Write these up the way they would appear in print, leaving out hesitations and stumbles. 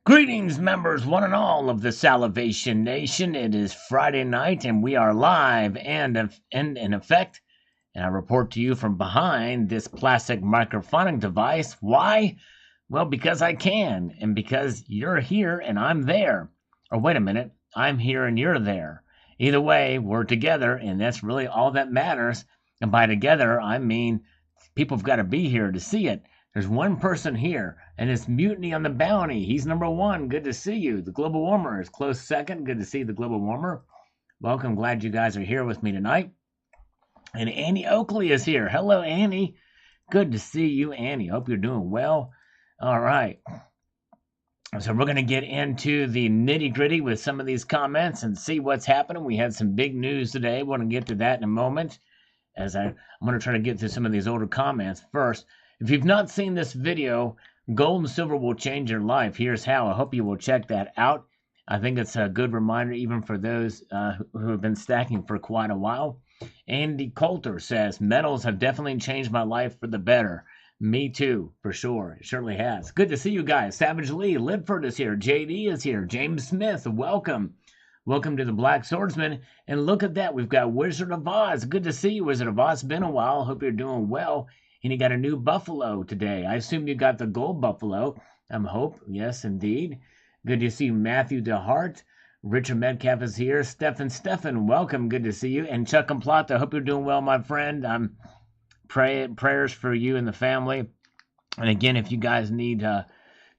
Greetings, members, one and all of the Salivation Nation. It is Friday night, and we are live and in effect. And I report to you from behind this classic microphonic device. Why? Well, because I can, and because you're here and I'm there. Or wait a minute, I'm here and you're there. Either way, we're together, and that's really all that matters. And by together, I mean people have got to be here to see it. There's one person here, and it's Mutiny on the Bounty. He's number one. Good to see you. The Global Warmer is close second. Good to see the Global Warmer. Welcome. Glad you guys are here with me tonight. And Annie Oakley is here. Hello, Annie. Good to see you, Annie. Hope you're doing well. All right. So we're going to get into the nitty-gritty with some of these comments and see what's happening. We had some big news today. We're going to get to that in a moment. I'm going to try to get through some of these older comments first. If you've not seen this video, gold and silver will change your life. Here's how. I hope you will check that out. I think it's a good reminder even for those who have been stacking for quite a while. Andy Coulter says, metals have definitely changed my life for the better. Me too, for sure. It certainly has. Good to see you guys. Savage Lee, Lidford is here. JD is here. James Smith, welcome. Welcome to the Black Swordsman. And look at that. We've got Wizard of Oz. Good to see you, Wizard of Oz. It's been a while. Hope you're doing well. And you got a new buffalo today. I assume you got the gold buffalo. Hope. Yes, indeed. Good to see you, Matthew DeHart. Richard Metcalf is here. Stefan, welcome. Good to see you. And Chuck and Plata, hope you're doing well, my friend. Prayers for you and the family. And again, if you guys need,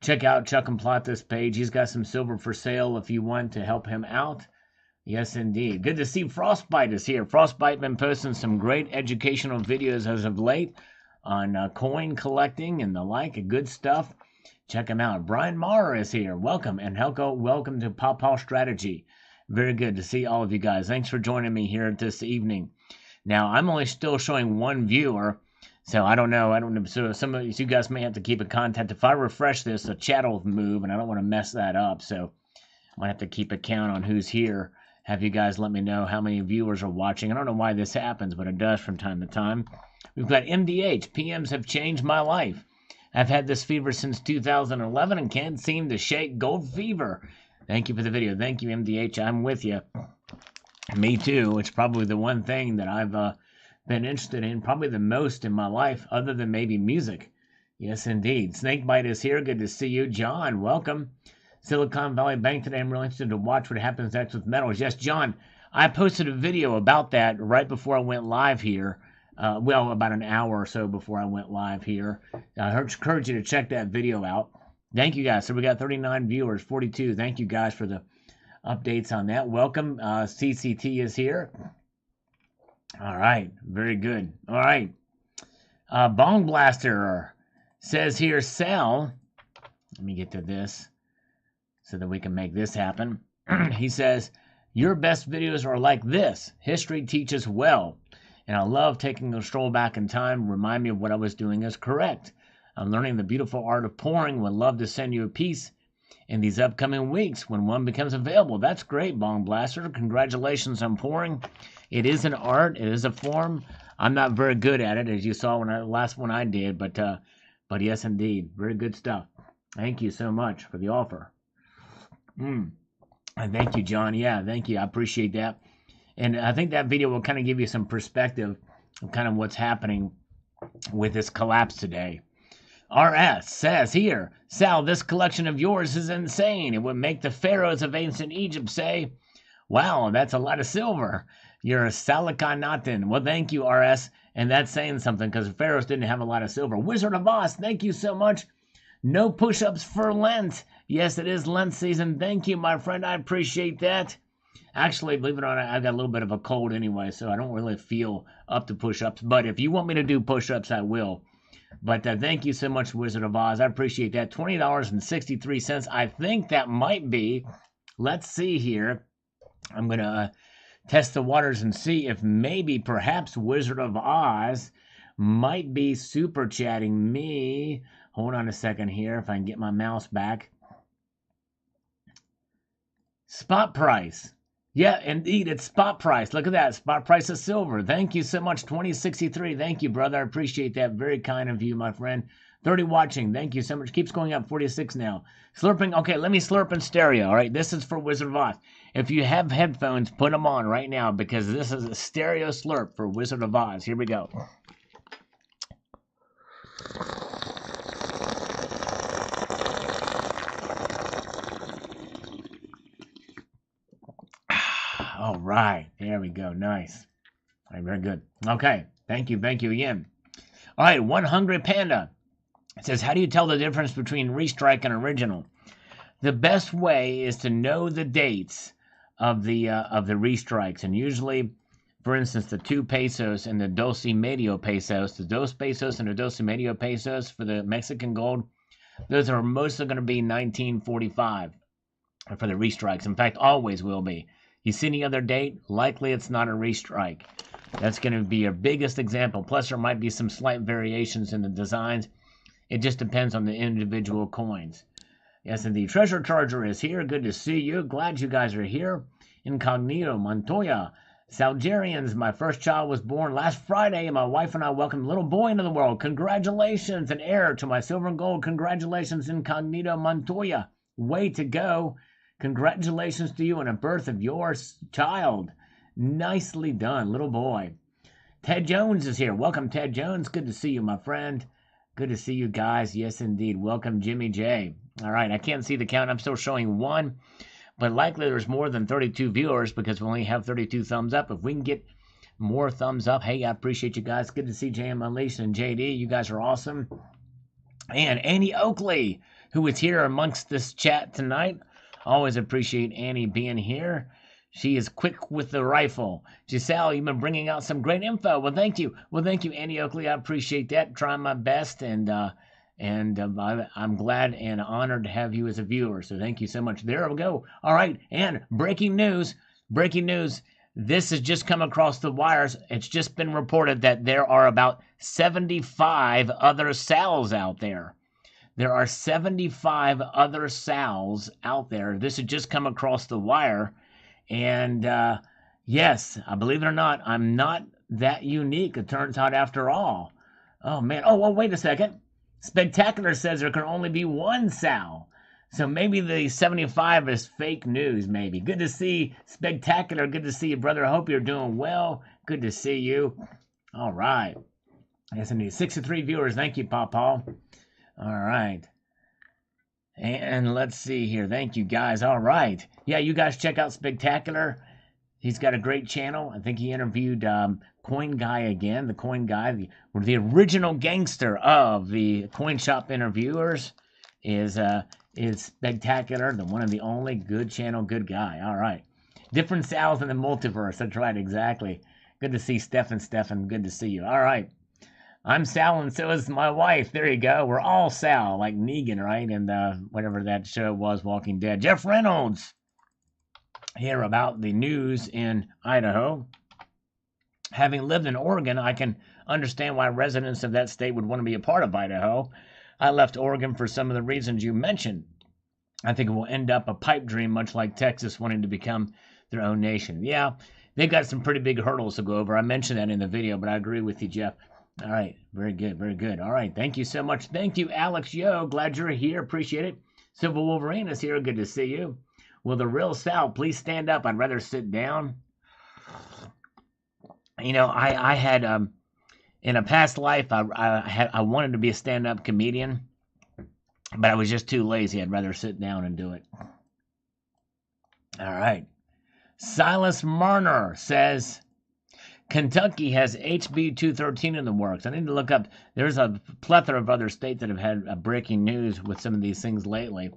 check out Chuck and Plata's page. He's got some silver for sale if you want to help him out. Yes, indeed. Good to see Frostbite is here. Frostbite been posting some great educational videos as of late on coin collecting and the like. Good stuff. Check him out. Brian Maher is here. Welcome. And Helco, welcome to Pawpaw Strategy. Very good to see all of you guys. Thanks for joining me here this evening. Now, I'm only still showing one viewer, so I don't know. So some of you guys may have to keep in contact. If I refresh this, the chat will move, and I don't want to mess that up. So I might have to keep a count on who's here. Have you guys let me know how many viewers are watching. I don't know why this happens, but it does from time to time. We've got MDH. PMs have changed my life. I've had this fever since 2011 and can't seem to shake gold fever. Thank you for the video. Thank you, MDH. I'm with you. Me too. It's probably the one thing that I've been interested in, probably the most in my life, other than maybe music. Yes, indeed. Snakebite is here. Good to see you. John, welcome. Silicon Valley Bank today. I'm really interested to watch what happens next with metals. Yes, John, I posted a video about that right before I went live here. Well, about an hour or so before I went live here. I encourage you to check that video out. Thank you, guys. So we got 39 viewers, 42. Thank you, guys, for the updates on that. Welcome. CCT is here. All right. Very good. All right. Bong Blaster says here, Sal. Let me get to this so that we can make this happen. He says, your best videos are like this. History teaches well. And I love taking a stroll back in time. Remind me of what I was doing is correct. I'm learning the beautiful art of pouring. Would love to send you a piece in these upcoming weeks when one becomes available. That's great, Bong Blaster. Congratulations on pouring. It is an art. It is a form. I'm not very good at it, as you saw when the last one I did. But yes, indeed. Very good stuff. Thank you so much for the offer. And thank you, John. Yeah, thank you. I appreciate that. And I think that video will kind of give you some perspective of kind of what's happening with this collapse today. RS says here, Sal, this collection of yours is insane. It would make the pharaohs of ancient Egypt say, wow, that's a lot of silver. You're a Salikanatin. Well, thank you, RS. And that's saying something because the pharaohs didn't have a lot of silver. Wizard of Oz, thank you so much. No push-ups for Lent. Yes, it is Lent season. Thank you, my friend. I appreciate that. Actually, believe it or not, I've got a little bit of a cold anyway, so I don't really feel up to push-ups. But if you want me to do push-ups, I will. But thank you so much, Wizard of Oz. I appreciate that. $20.63. I think that might be. Let's see here. I'm going to test the waters and see if maybe, perhaps, Wizard of Oz might be super chatting me. Hold on a second here if I can get my mouse back. Spot price. Yeah, indeed, it's spot price. Look at that, spot price of silver. Thank you so much, 2063. Thank you, brother. I appreciate that. Very kind of you, my friend. 30 watching. Thank you so much. Keeps going up. 46 now. Slurping. Okay, let me slurp in stereo. All right, this is for Wizard of Oz. If you have headphones, put them on right now because this is a stereo slurp for Wizard of Oz. Here we go. All right, there we go. Nice. All right, very good. Okay, thank you again. All right, One Hungry Panda. It says, how do you tell the difference between restrike and original? The best way is to know the dates of the restrikes, and usually, for instance, the 2 pesos and the 12 medio pesos, the 2 pesos and the 12 medio pesos for the Mexican gold, those are mostly going to be 1945 for the restrikes. In fact, always will be. You see any other date? Likely it's not a restrike. That's going to be your biggest example. Plus, there might be some slight variations in the designs. It just depends on the individual coins. Yes, indeed. Treasure Charger is here. Good to see you. Glad you guys are here. Incognito, Montoya. Salgerians, my first child was born last Friday, and my wife and I welcomed a little boy into the world. Congratulations, an heir to my silver and gold. Congratulations, Incognito, Montoya. Way to go. Congratulations to you on the birth of your child. Nicely done, little boy. Ted Jones is here. Welcome, Ted Jones. Good to see you, my friend. Good to see you guys. Yes, indeed. Welcome, Jimmy J. All right, I can't see the count. I'm still showing 1, but likely there's more than 32 viewers because we only have 32 thumbs up. If we can get more thumbs up, hey, I appreciate you guys. Good to see JM Unleashed and JD. You guys are awesome. And Annie Oakley, who is here amongst this chat tonight. Always appreciate Annie being here. She is quick with the rifle. Giselle, you've been bringing out some great info. Well, thank you. Well, thank you, Annie Oakley. I appreciate that. Trying my best, and I'm glad and honored to have you as a viewer. So thank you so much. There we go. All right, and breaking news. Breaking news. This has just come across the wires. It's just been reported that there are about 75 other SALs out there. There are 75 other SALs out there. This has just come across the wire. And yes, I believe it or not, I'm not that unique, it turns out, after all. Oh, man. Oh, well, wait a second. Spectacular says there can only be 1 SAL. So maybe the 75 is fake news, maybe. Good to see Spectacular. Good to see you, brother. I hope you're doing well. Good to see you. All right. Yes, indeed. 63 viewers. Thank you, Pawpaw. All right. And let's see here. Thank you, guys. All right. Yeah, you guys check out Spectacular. He's got a great channel. I think he interviewed Coin Guy again. The Coin Guy, the original gangster of the Coin Shop interviewers, is Spectacular, the one and the only good channel, good guy. All right. Different SALs in the multiverse. That's right, exactly. Good to see Stefan. Good to see you. All right. I'm Sal, and so is my wife. There you go. We're all Sal, like Negan, right? And whatever that show was, Walking Dead. Jeff Reynolds here about the news in Idaho. Having lived in Oregon, I can understand why residents of that state would want to be a part of Idaho. I left Oregon for some of the reasons you mentioned. I think it will end up a pipe dream, much like Texas wanting to become their own nation. Yeah, they've got some pretty big hurdles to go over. I mentioned that in the video, but I agree with you, Jeff. All right, very good, very good. All right, thank you so much. Thank you, Alex Yo. Glad you're here. Appreciate it. Civil Wolverine is here. Good to see you. Will the real Sal please stand up? I'd rather sit down. You know, I had in a past life I wanted to be a stand-up comedian, but I was just too lazy. I'd rather sit down and do it. All right. Silas Marner says, Kentucky has HB 213 in the works. I need to look up. There's a plethora of other states that have had breaking news with some of these things lately.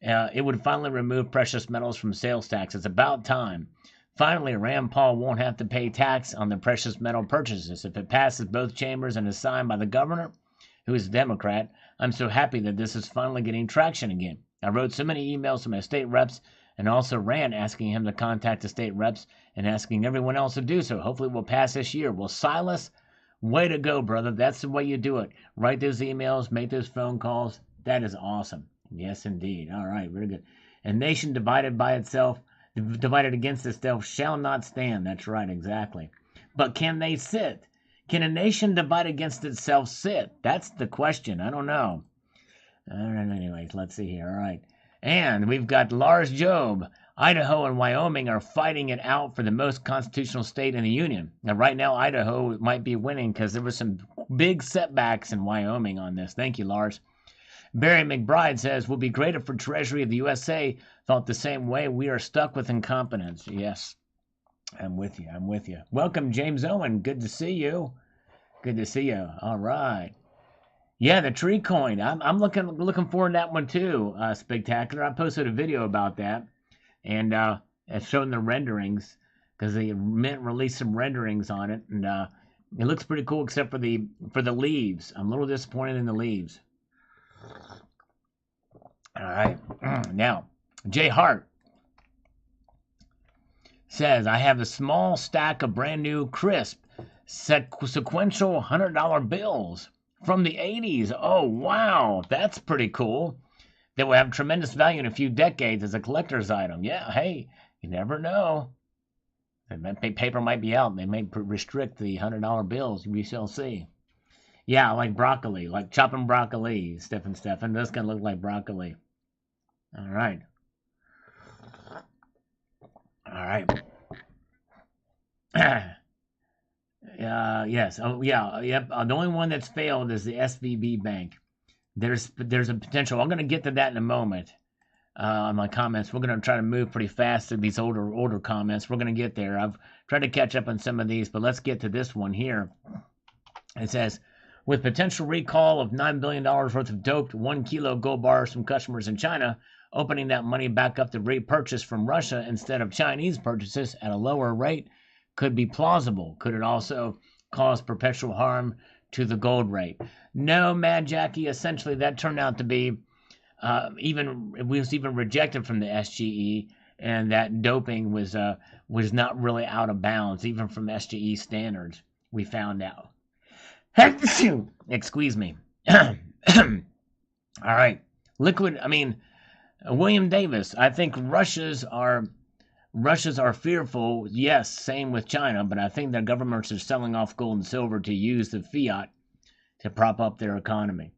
It would finally remove precious metals from sales tax. It's about time. Finally, Rand Paul won't have to pay tax on the precious metal purchases. If it passes both chambers and is signed by the governor, who is a Democrat, I'm so happy that this is finally getting traction again. I wrote so many emails to my state reps and also Rand asking him to contact the state reps and asking everyone else to do so. Hopefully we'll pass this year. Well, Silas, way to go, brother. That's the way you do it. Write those emails, make those phone calls. That is awesome. Yes, indeed. All right, very good. A nation divided by itself, divided against itself, shall not stand. That's right, exactly. But can they sit? Can a nation divide against itself sit? That's the question. I don't know. Anyways, let's see here. All right. And we've got Lars Job. Idaho and Wyoming are fighting it out for the most constitutional state in the union. Now, right now, Idaho might be winning because there were some big setbacks in Wyoming on this. Thank you, Lars. Barry McBride says, will be greater for Treasury of the USA. Thought the same way. We are stuck with incompetence. Yes, I'm with you. I'm with you. Welcome, James Owen. Good to see you. Good to see you. All right. Yeah, the tree coin. I'm looking forward to that one too. Spectacular. I posted a video about that, and it's showing the renderings because the Mint released some renderings on it, and it looks pretty cool except for the leaves. I'm a little disappointed in the leaves. All right. Now, Jay Hart says, I have a small stack of brand new crisp sequential $100 bills from the 80s. Oh, wow. That's pretty cool. They will have tremendous value in a few decades as a collector's item. Yeah, hey, you never know. The paper might be out. They may restrict the $100 bills. We shall see. Yeah, like broccoli, like chopping broccoli, Stephen. That's going to look like broccoli. All right. All right. Yes. Oh, yeah. Yep. The only one that's failed is the SVB Bank. There's a potential. I'm going to get to that in a moment. On my comments, we're going to try to move pretty fast through these older comments. We're going to get there. I've tried to catch up on some of these, but let's get to this one here. It says, with potential recall of $9 billion worth of doped 1 kilo gold bars from customers in China, opening that money back up to repurchase from Russia instead of Chinese purchases at a lower rate could be plausible. Could it also cause perpetual harm to the gold rate? No, Mad Jackie. Essentially, that turned out to be it was even rejected from the SGE, and that doping was not really out of bounds, even from SGE standards. We found out. Excuse me. All right. William Davis. I think Russia's are fearful. Yes, same with China, but I think their governments are selling off gold and silver to use the fiat to prop up their economy.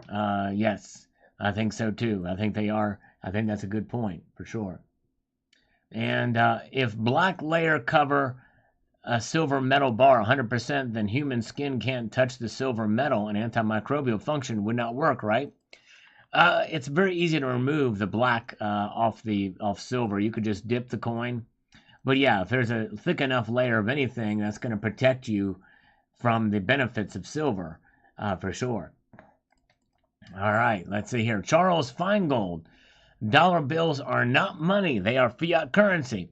Yes, I think so too. I think they are. I think that's a good point for sure. And if black layer cover a silver metal bar 100%, then human skin can't touch the silver metal, and antimicrobial function would not work, right? It's very easy to remove the black off silver. You could just dip the coin. But yeah, if there's a thick enough layer of anything, that's going to protect you from the benefits of silver, for sure. All right, let's see here. Charles Feingold. Dollar bills are not money. They are fiat currency.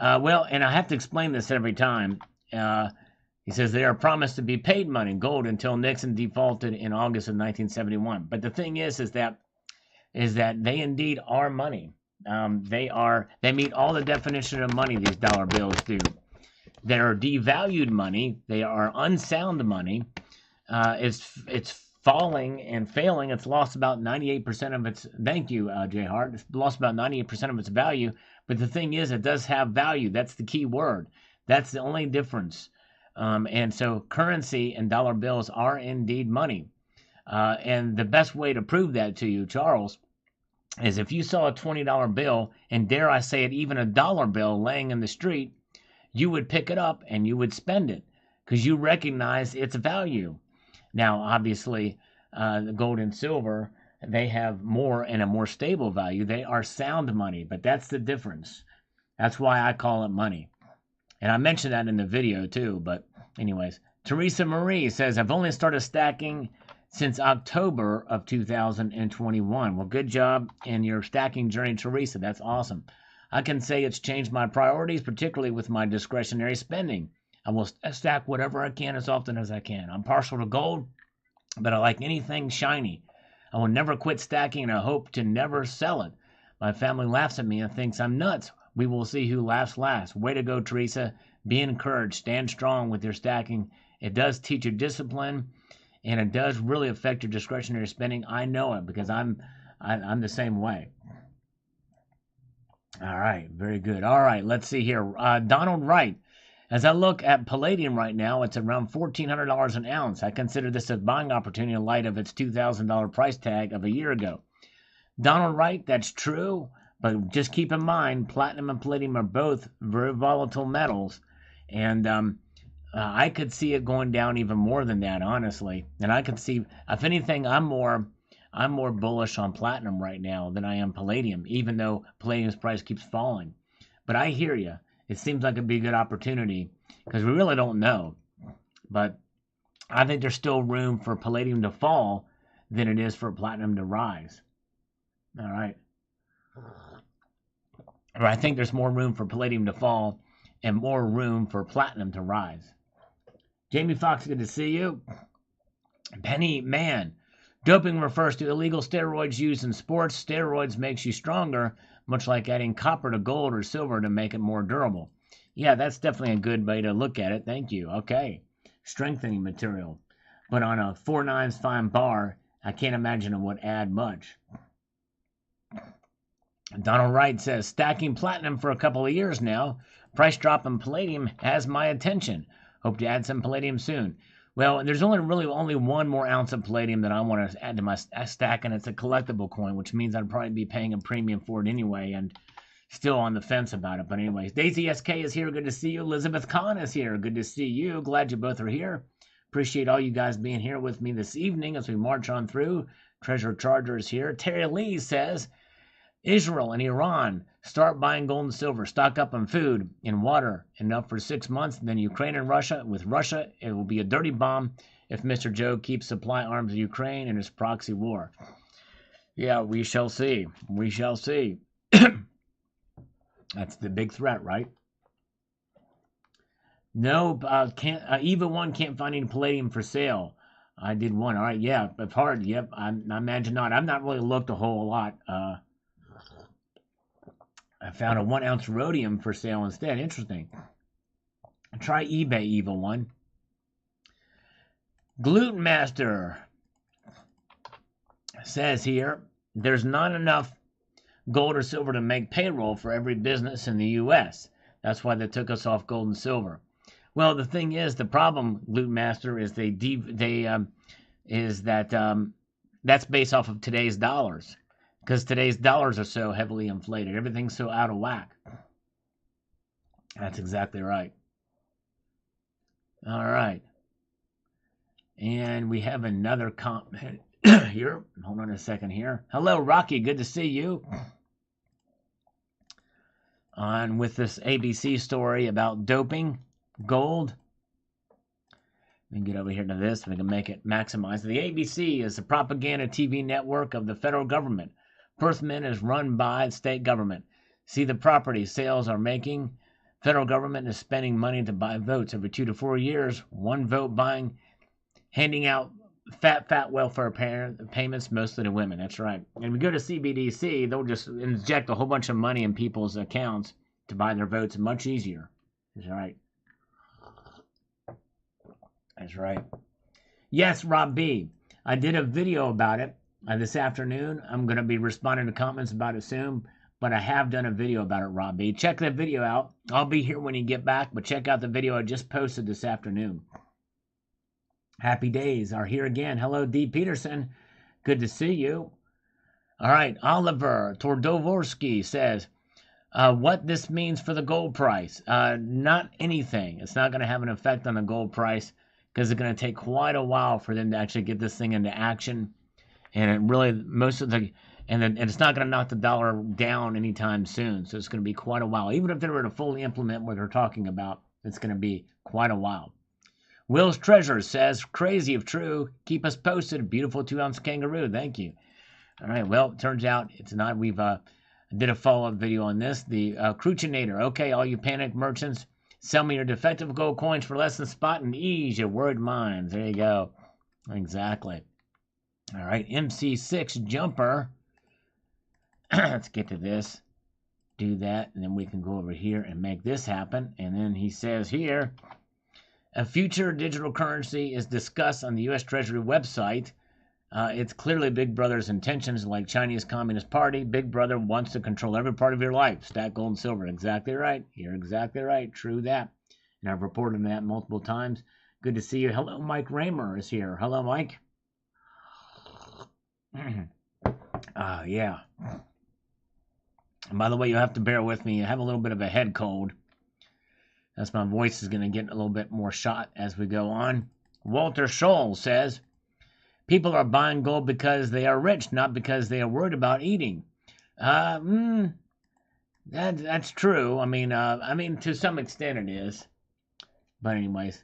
Well, and I have to explain this every time. He says they are promised to be paid money, gold, until Nixon defaulted in August of 1971. But the thing is that they indeed are money. They meet all the definition of money. These dollar bills do. They are devalued money. They are unsound money. It's falling and failing. It's lost about 98% of its. Thank you, Jay Hart. It's lost about 98% of its value. But the thing is, it does have value. That's the key word. That's the only difference. And so currency and dollar bills are indeed money. And the best way to prove that to you, Charles, is if you saw a $20 bill, and dare I say it, even a dollar bill laying in the street, you would pick it up and you would spend it because you recognize its value. Now, obviously, the gold and silver, they have more and a more stable value. They are sound money, but that's the difference. That's why I call it money. And I mentioned that in the video too, but anyways. Teresa Marie says, I've only started stacking since October of 2021. Well, good job in your stacking journey, Teresa. That's awesome. I can say it's changed my priorities, particularly with my discretionary spending. I will stack whatever I can as often as I can. I'm partial to gold, but I like anything shiny. I will never quit stacking, and I hope to never sell it. My family laughs at me and thinks I'm nuts. We will see who laughs last. Way to go, Teresa. Be encouraged. Stand strong with your stacking. It does teach you discipline, and it does really affect your discretionary spending. I know it because I'm the same way. All right, very good. All right, let's see here. Donald Wright. As I look at palladium right now, it's around $1,400 an ounce. I consider this a buying opportunity in light of its $2,000 price tag of a year ago. Donald Wright, that's true, but just keep in mind, platinum and palladium are both very volatile metals, and I could see it going down even more than that, honestly. And I could see, if anything, I'm more bullish on platinum right now than I am palladium, even though palladium's price keeps falling. But I hear you. It seems like it'd be a good opportunity because we really don't know. But I think there's still room for palladium to fall than it is for platinum to rise. All right. Or I think there's more room for palladium to fall and more room for platinum to rise. Jamie Fox, good to see you. Penny Man, doping refers to illegal steroids used in sports. Steroids makes you stronger, much like adding copper to gold or silver to make it more durable. Yeah, that's definitely a good way to look at it. Thank you. Okay. Strengthening material. But on a 4/9 fine bar, I can't imagine it would add much. Donald Wright says, stacking platinum for a couple of years now. Price drop in palladium has my attention. Hope to add some palladium soon. Well, there's only one more ounce of palladium that I want to add to my stack, and it's a collectible coin, which means I'd probably be paying a premium for it anyway, and still on the fence about it. But anyways, Daisy SK is here. Good to see you. Elizabeth Kahn is here. Good to see you. Glad you both are here. Appreciate all you guys being here with me this evening as we march on through. Treasure Charger is here. Terry Lee says, Israel and Iran start buying gold and silver, stock up on food and water enough for 6 months. Then Ukraine and Russia. With Russia, it will be a dirty bomb if Mr. Joe keeps supply arms to Ukraine in his proxy war. Yeah, we shall see. We shall see. That's the big threat, right? No, Eva 1 can't find any palladium for sale. I did one. All right, yeah, it's hard. Yep, I imagine not. I've not really looked a whole lot. I found a 1 ounce rhodium for sale instead. Interesting. Try eBay, Eva 1. Gluten Master says here, there's not enough gold or silver to make payroll for every business in the U.S. That's why they took us off gold and silver. Well, the thing is, the problem, Gluten Master, is that's based off of today's dollars. Because today's dollars are so heavily inflated. Everything's so out of whack. That's exactly right. All right. And we have another comment here. Hold on a second here. Hello, Rocky. Good to see you. On with this ABC story about doping gold. We can get over here to this. We can make it maximize. The ABC is the propaganda TV network of the federal government. Perthman is run by state government. See the property sales are making. Federal government is spending money to buy votes every 2 to 4 years. One vote buying, handing out fat welfare payments, mostly to women. That's right. And we go to CBDC, they'll just inject a whole bunch of money in people's accounts to buy their votes much easier. That's right. That's right. Yes, Rob B. I did a video about it. This afternoon, I'm going to be responding to comments about it soon, but I have done a video about it, Rob B. Check that video out. I'll be here when you get back, but check out the video I just posted this afternoon. Happy days are here again. Hello, D. Peterson. Good to see you. All right, Oliver Tordovorsky says, what this means for the gold price. Not anything. It's not going to have an effect on the gold price because it's going to take quite a while for them to actually get this thing into action. And it really, and it's not going to knock the dollar down anytime soon. So it's going to be quite a while. Even if they were to fully implement what they're talking about, it's going to be quite a while. Will's Treasure says, crazy if true. Keep us posted. Beautiful 2 ounce kangaroo. Thank you. All right. Well, it turns out it's not. We've did a follow-up video on this. The Cruchinator. Okay, all you panic merchants, sell me your defective gold coins for less than spot and ease your worried minds. There you go. Exactly. All right, MC6 Jumper. Let's get to this. Do that, and then we can go over here and make this happen. And then he says here, a future digital currency is discussed on the U.S. Treasury website. It's clearly Big Brother's intentions, like Chinese Communist Party. Big Brother wants to control every part of your life. Stack gold and silver. Exactly right. You're exactly right. True that. and I've reported that multiple times. Good to see you. Hello, Mike Raymer is here. Hello, Mike. Yeah. And by the way, you have to bear with me. I have a little bit of a head cold. That's my voice is going to get a little bit more shot as we go on. Walter Scholl says, people are buying gold because they are rich, not because they are worried about eating. That's true. I mean, to some extent it is. But anyways,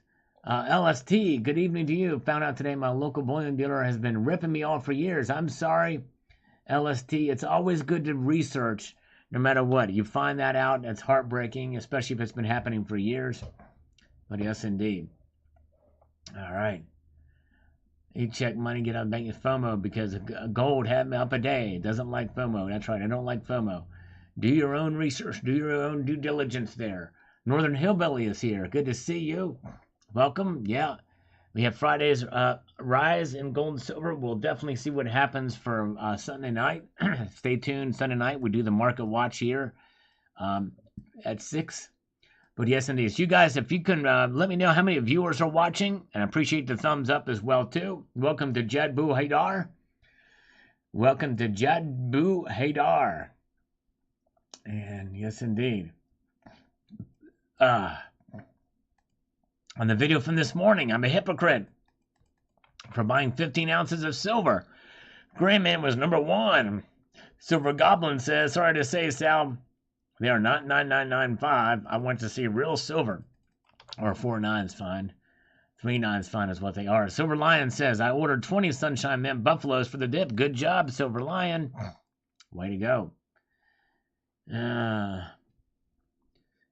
LST, good evening to you. Found out today my local bullion dealer has been ripping me off for years. I'm sorry, LST. It's always good to research, no matter what. You find that out, that's heartbreaking, especially if it's been happening for years. But yes, indeed. All right. E-check money, get out of the bank is FOMO because gold had me up a day. Doesn't like FOMO. That's right. I don't like FOMO. Do your own research. Do your own due diligence there. Northern Hillbilly is here. Good to see you. Welcome. Yeah. We have Friday's rise in gold and silver. We'll definitely see what happens for Sunday night. Stay tuned. Sunday night, we do the market watch here at 6. But yes, indeed. You guys, if you can let me know how many viewers are watching, and I appreciate the thumbs up as well, too. Welcome to Jadbu Haidar. Welcome to Jadbu Haidar. And yes, indeed. On the video from this morning, I'm a hypocrite for buying 15 ounces of silver. Grayman was number 1. Silver Goblin says, sorry to say, Sal, they are not 9995. I want to see real silver. Or 49's fine. 39's fine is what they are. Silver Lion says, I ordered 20 Sunshine Mint Buffaloes for the dip. Good job, Silver Lion. Way to go.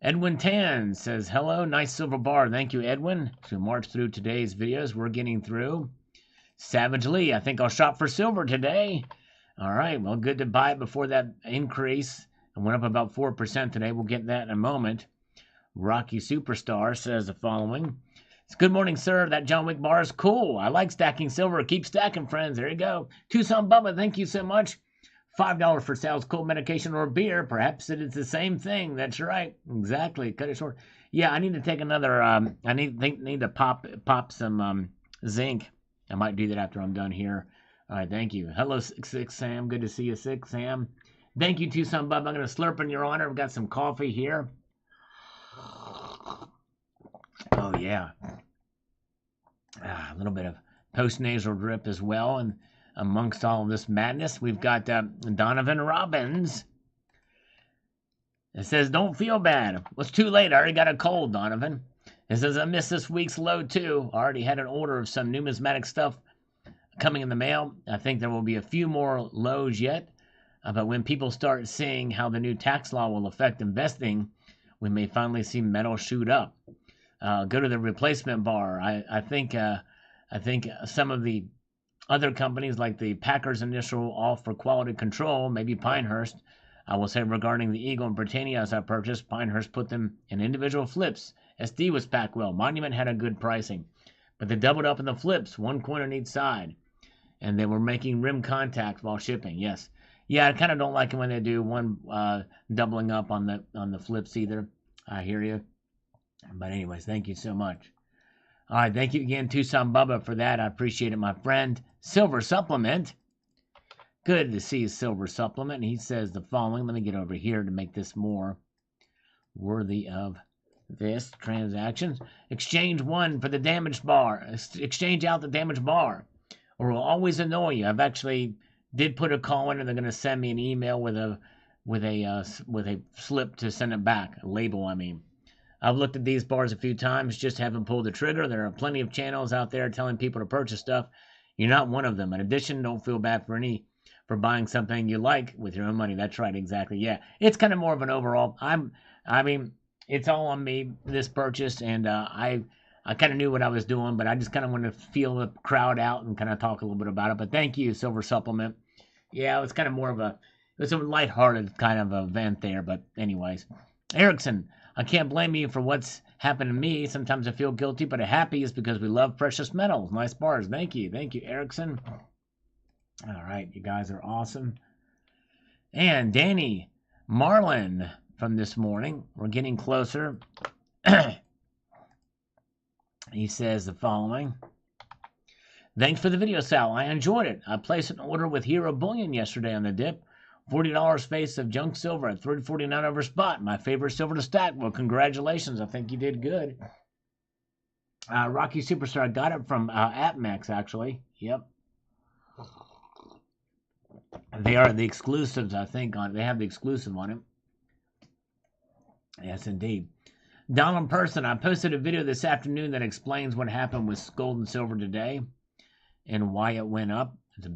Edwin Tan says, hello, nice silver bar. Thank you, Edwin. To march through today's videos, we're getting through. Savage Lee, I think I'll shop for silver today. All right, well, good to buy it before that increase. It went up about 4% today. We'll get that in a moment. Rocky Superstar says the following. It's good morning, sir. That John Wick bar is cool. I like stacking silver. Keep stacking, friends. There you go. Tucson Bubba, thank you so much. $5 for Sal's cold medication or beer. Perhaps it is the same thing. That's right. Exactly. Cut it short. Yeah, I need to take another. I need to pop some zinc. I might do that after I'm done here. All right. Thank you. Hello, 6 Sam. Good to see you, 6 Sam. Thank you, Tucson Bub. I'm going to slurp in your honor. I've got some coffee here. Oh yeah. A little bit of post-nasal drip as well, and amongst all of this madness, we've got Donovan Robbins. It says, don't feel bad. Well, it's too late. I already got a cold, Donovan. It says, I missed this week's load, too. I already had an order of some numismatic stuff coming in the mail. I think there will be a few more loads yet. But when people start seeing how the new tax law will affect investing, we may finally see metal shoot up. Go to the replacement bar. I think some of the other companies like the Packers initial off for quality control, maybe Pinehurst. I will say regarding the Eagle and Britannias I purchased, Pinehurst put them in individual flips. SD was packed well. Monument had a good pricing. But they doubled up in the flips, 1 coin on each side. And they were making rim contact while shipping, yes. Yeah, I kind of don't like it when they do one doubling up on the flips either. I hear you. But anyways, thank you so much. All right, thank you again, Tucson Bubba, for that. I appreciate it, my friend. Silver Supplement. Good to see Silver Supplement. He says the following. Let me get over here to make this more worthy of this transactions. Exchange 1 for the damaged bar. Exchange out the damaged bar, or will always annoy you. I've actually did put a call in, and they're going to send me an email with a slip to send it back. A label, I mean. I've looked at these bars a few times, just haven't pulled the trigger. There are plenty of channels out there telling people to purchase stuff. You're not one of them. In addition, don't feel bad for buying something you like with your own money. That's right, exactly. Yeah, it's kind of more of an overall. I mean, it's all on me, this purchase, and I kind of knew what I was doing, but I just kind of wanted to feel the crowd out and kind of talk a little bit about it. But thank you, Silver Supplement. Yeah, it was kind of more of it was a lighthearted kind of event there. But anyways, Erickson. I can't blame you for what's happened to me. Sometimes I feel guilty, but happy is because we love precious metals. Nice bars. Thank you. Thank you, Erickson. All right. You guys are awesome. And Danny Marlin from this morning. We're getting closer. He says the following. Thanks for the video, Sal. I enjoyed it. I placed an order with Hero Bullion yesterday on the dip. $40 face of junk silver at $3.49 over spot. My favorite silver to stack. Well, congratulations. I think you did good. Rocky Superstar, I got it from AppMax, actually. Yep. They are the exclusives, I think. They have the exclusive on it. Yes, indeed. Donald Person, I posted a video this afternoon that explains what happened with gold and silver today and why it went up. It's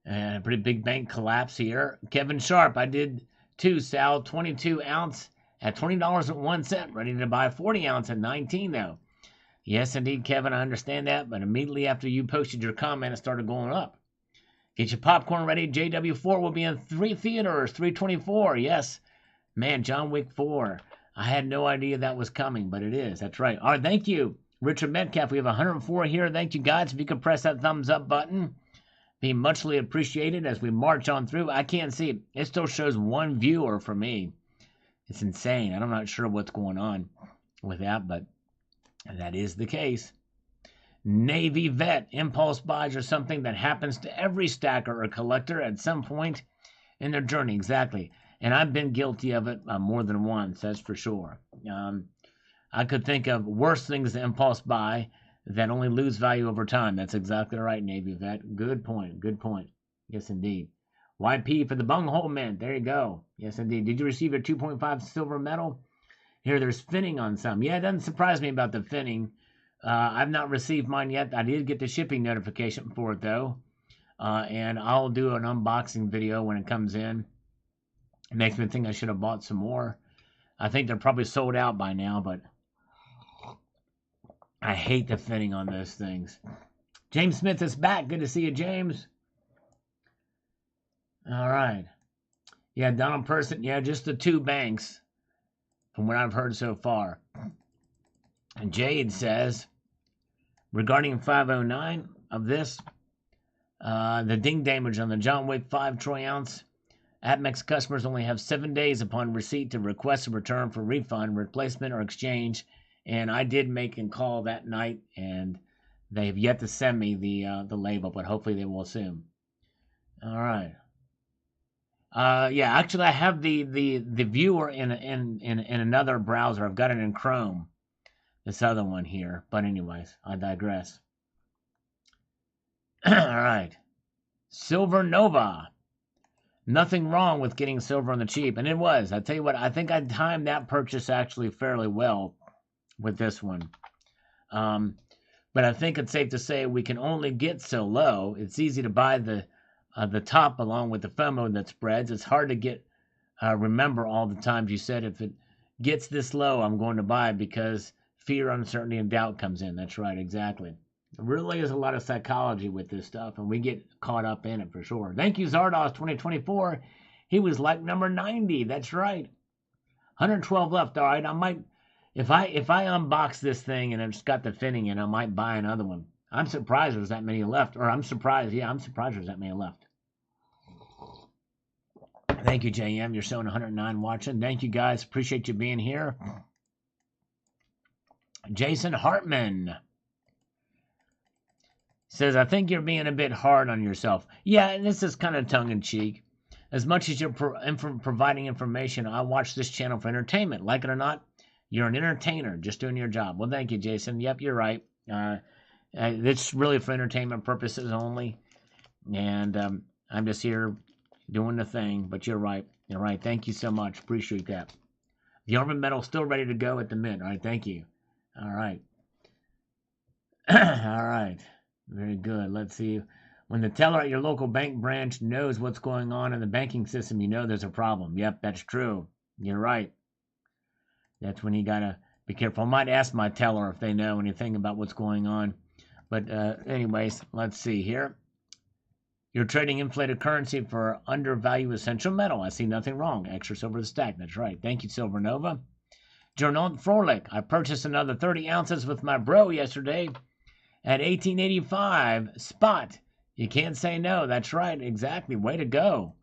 a pretty big bank collapse here. Kevin Sharp, I did too, Sal. 22 ounce at $20.01. Ready to buy 40 ounce at 19 though. Yes, indeed, Kevin, I understand that. But immediately after you posted your comment, it started going up. Get your popcorn ready. JW4 will be in 3 theaters, 324. Yes. Man, John Wick 4. I had no idea that was coming, but it is. That's right. All right, thank you. Richard Metcalf, we have 104 here. Thank you, guys. If you could press that thumbs up button, be muchly appreciated as we march on through. I can't see it. It still shows 1 viewer for me. It's insane. I'm not sure what's going on with that, but that is the case. Navy Vet, impulse buys are something that happens to every stacker or collector at some point in their journey. Exactly. And I've been guilty of it more than once, that's for sure. I could think of worse things to impulse buy that only lose value over time. That's exactly right, Navy Vet. Good point. Good point. Yes, indeed. YP for the bunghole mint. There you go. Yes, indeed. Did you receive your 2.5 silver medal? Here, there's finning on some. Yeah, it doesn't surprise me about the finning. I've not received mine yet. I did get the shipping notification for it, though. And I'll do an unboxing video when it comes in. It makes me think I should have bought some more. I think they're probably sold out by now, but I hate the finning on those things. James Smith is back. Good to see you, James. All right. Yeah, Donald Person. Yeah, just the 2 banks from what I've heard so far. And Jade says, regarding 509 of this, the ding damage on the John Wick 5 troy ounce, AppMex customers only have 7 days upon receipt to request a return for refund, replacement, or exchange. And I did make a call that night, and they have yet to send me the label, but hopefully they will soon. All right. Yeah, actually, I have the viewer in another browser. I've got it in Chrome. This other one here. But anyways, I digress. All right. Silver Nova. Nothing wrong with getting silver on the cheap. And it was. I tell you what, I think I timed that purchase actually fairly well with this one. But I think it's safe to say we can only get so low. It's easy to buy the top along with the FOMO that spreads. It's hard to remember all the times you said if it gets this low, I'm going to buy because fear, uncertainty, and doubt comes in. That's right, exactly. There really is a lot of psychology with this stuff, and we get caught up in it for sure. Thank you, Zardos 2024. He was like number 90. That's right. 112 left. All right, I might, if I unbox this thing and it's got the finning in, I might buy another one. I'm surprised there's that many left, or I'm surprised there's that many left. Thank you, JM. You're showing 109 watching. Thank you, guys. Appreciate you being here. Jason Hartman says, I think you're being a bit hard on yourself. Yeah, and this is kind of tongue-in-cheek. As much as you're providing information, I watch this channel for entertainment. Like it or not, you're an entertainer, just doing your job. Well, thank you, Jason. Yep, you're right. It's really for entertainment purposes only. And I'm just here doing the thing. But you're right. You're right. Thank you so much. Appreciate that. The Armor Medal still ready to go at the mint. All right, thank you. All right. All right. Very good. Let's see. When the teller at your local bank branch knows what's going on in the banking system, you know there's a problem. Yep, that's true. You're right. That's when you got to be careful. I might ask my teller if they know anything about what's going on. But anyways, let's see here. You're trading inflated currency for undervalued essential metal. I see nothing wrong. Extra silver to stack. That's right. Thank you, Silver Nova. Journal Froelich. I purchased another 30 ounces with my bro yesterday at 1885 spot. You can't say no. That's right. Exactly. Way to go.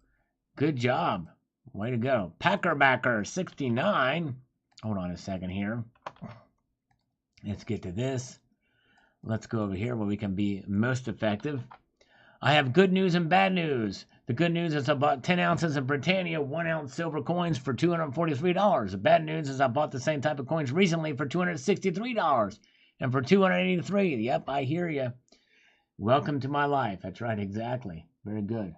Good job. Way to go. Packerbacker 69. Hold on a second here. Let's get to this. Let's go over here where we can be most effective. I have good news and bad news. The good news is I bought 10 ounces of Britannia 1 ounce silver coins for $243. The bad news is I bought the same type of coins recently for $263 and for $283. Yep, I hear you. Welcome to my life. That's right, exactly. Very good.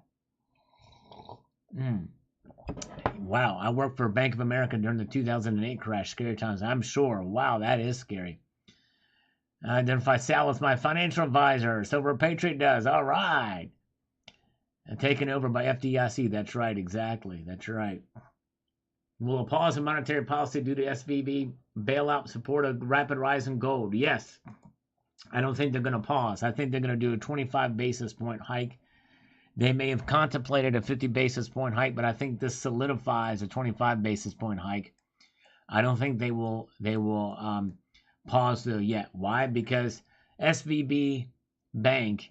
Wow, I worked for Bank of America during the 2008 crash. Scary times, I'm sure. Wow, that is scary. Identify Sal as my financial advisor. Silver Patriot does. All right. Taken over by FDIC. That's right, exactly. That's right. Will a pause in monetary policy due to SVB bailout support a rapid rise in gold? Yes. I don't think they're going to pause. I think they're going to do a 25 basis point hike. They may have contemplated a 50 basis point hike, but I think this solidifies a 25 basis point hike. I don't think they will pause though yet. Why? Because SVB Bank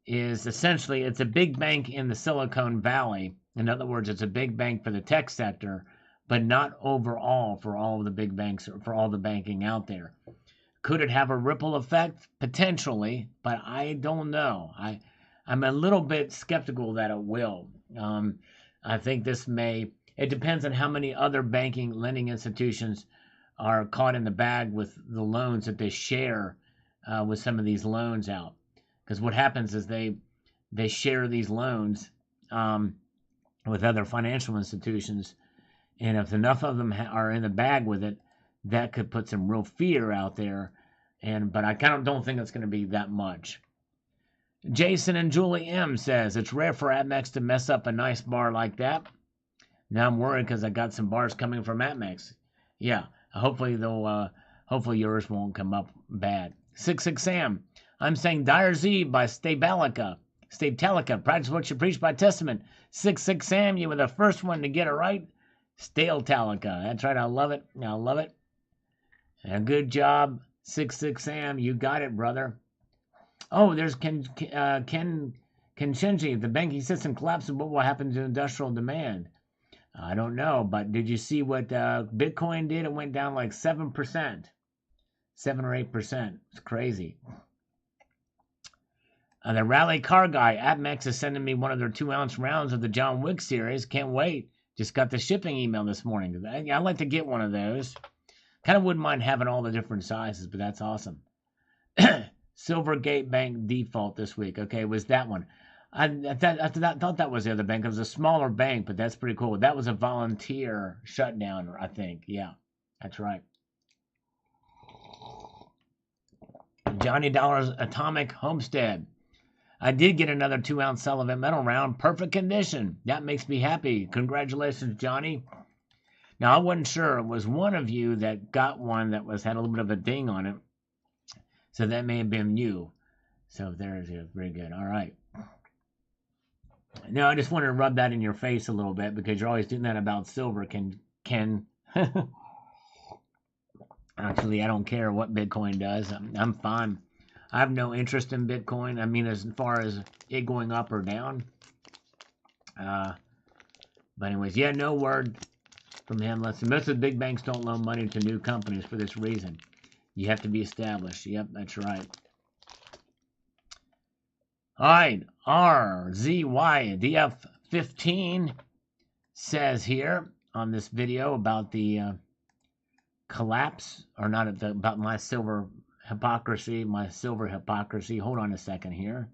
is essentially, it's a big bank in the Silicon Valley. In other words, it's a big bank for the tech sector, but not overall for all of the big banks or for all the banking out there. Could it have a ripple effect? Potentially, but I don't know. I'm a little bit skeptical that it will. I think this may, it depends on how many other banking lending institutions are caught in the bag with the loans that they share with some of these loans out. Because what happens is they share these loans with other financial institutions, and if enough of them are in the bag with it, that could put some real fear out there. But I kind of don't think it's going to be that much. Jason and Julie M says it's rare for Amex to mess up a nice bar like that. Now I'm worried because I got some bars coming from Amex. Yeah, hopefully yours won't come up bad. 66 Sam, I'm saying Dyer's Eve by Stabalica. Practice what you preach by Testament. 66 Sam, you were the first one to get it right. Stabalica. That's right. I love it. And good job, 66 Sam. You got it, brother. Oh, there's Ken Shinji. If the banking system collapses, what will happen to industrial demand? I don't know, but did you see what Bitcoin did? It went down like 7%. 7 or 8%. It's crazy. The Rally Car Guy, AppMex is sending me one of their 2-ounce rounds of the John Wick series. Can't wait. Just got the shipping email this morning. I'd like to get one of those. Kind of wouldn't mind having all the different sizes, but that's awesome. Silvergate Bank default this week. Okay, was that one? I thought that was the other bank. It was a smaller bank, but that's pretty cool. That was a volunteer shutdown, I think. Yeah, that's right. Johnny Dollar's Atomic Homestead. I did get another 2-ounce Sullivan metal round. Perfect condition. That makes me happy. Congratulations, Johnny. Now, I wasn't sure. It was one of you that got one that had a little bit of a ding on it. So that may have been you. So there's it. Very good. All right. No, I just wanted to rub that in your face a little bit because you're always doing that about silver. Ken. Actually, I don't care what Bitcoin does. I'm fine. I have no interest in Bitcoin. I mean, as far as it going up or down. But anyways, yeah, no word from him. Listen, most of the big banks don't loan money to new companies for this reason. You have to be established. Yep, that's right. All right, RZYDF15 says here on this video about the collapse, or not about my silver hypocrisy. Hold on a second here.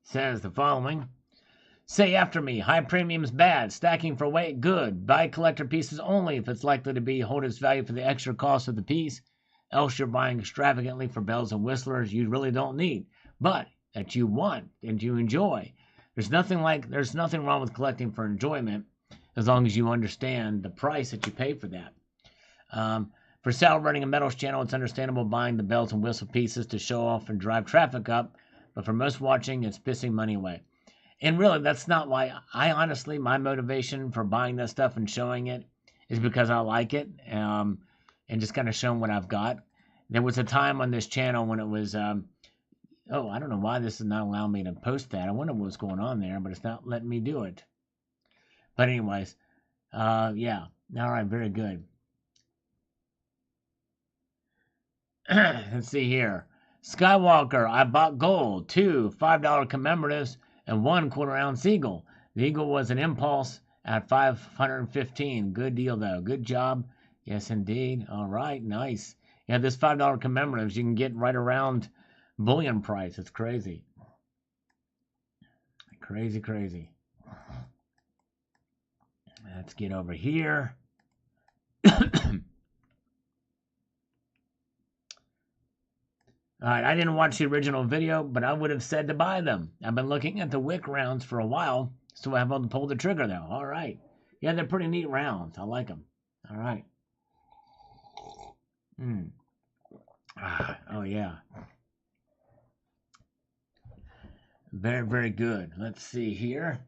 Says the following. Say after me, high premiums bad, stacking for weight good, buy collector pieces only if it's likely to hold its value for the extra cost of the piece, else you're buying extravagantly for bells and whistlers you really don't need, but that you want and you enjoy. There's nothing wrong with collecting for enjoyment as long as you understand the price that you pay for that. For Sal running a metals channel, it's understandable buying the bells and whistle pieces to show off and drive traffic up, but for most watching, it's pissing money away. And really, that's not why. My motivation for buying that stuff and showing it is because I like it, and just kind of showing what I've got. There was a time on this channel when it was, I don't know why this is not allowing me to post that. I wonder what's going on there, but it's not letting me do it. But anyways, yeah. All right, very good. Let's see here. Skywalker, I bought gold, 2 $5 commemoratives, and 1 quarter-ounce eagle. The eagle was an impulse at 515. Good deal, though. Good job. Yes, indeed. All right, nice. Yeah, this $5 commemoratives you can get right around bullion price. It's crazy. Crazy, crazy. Let's get over here. All right, I didn't watch the original video, but I would have said to buy them. I've been looking at the wick rounds for a while, so I haven't pulled the trigger, though. All right. Yeah, they're pretty neat rounds. I like them. All right. Oh, yeah. Very, very good. Let's see here.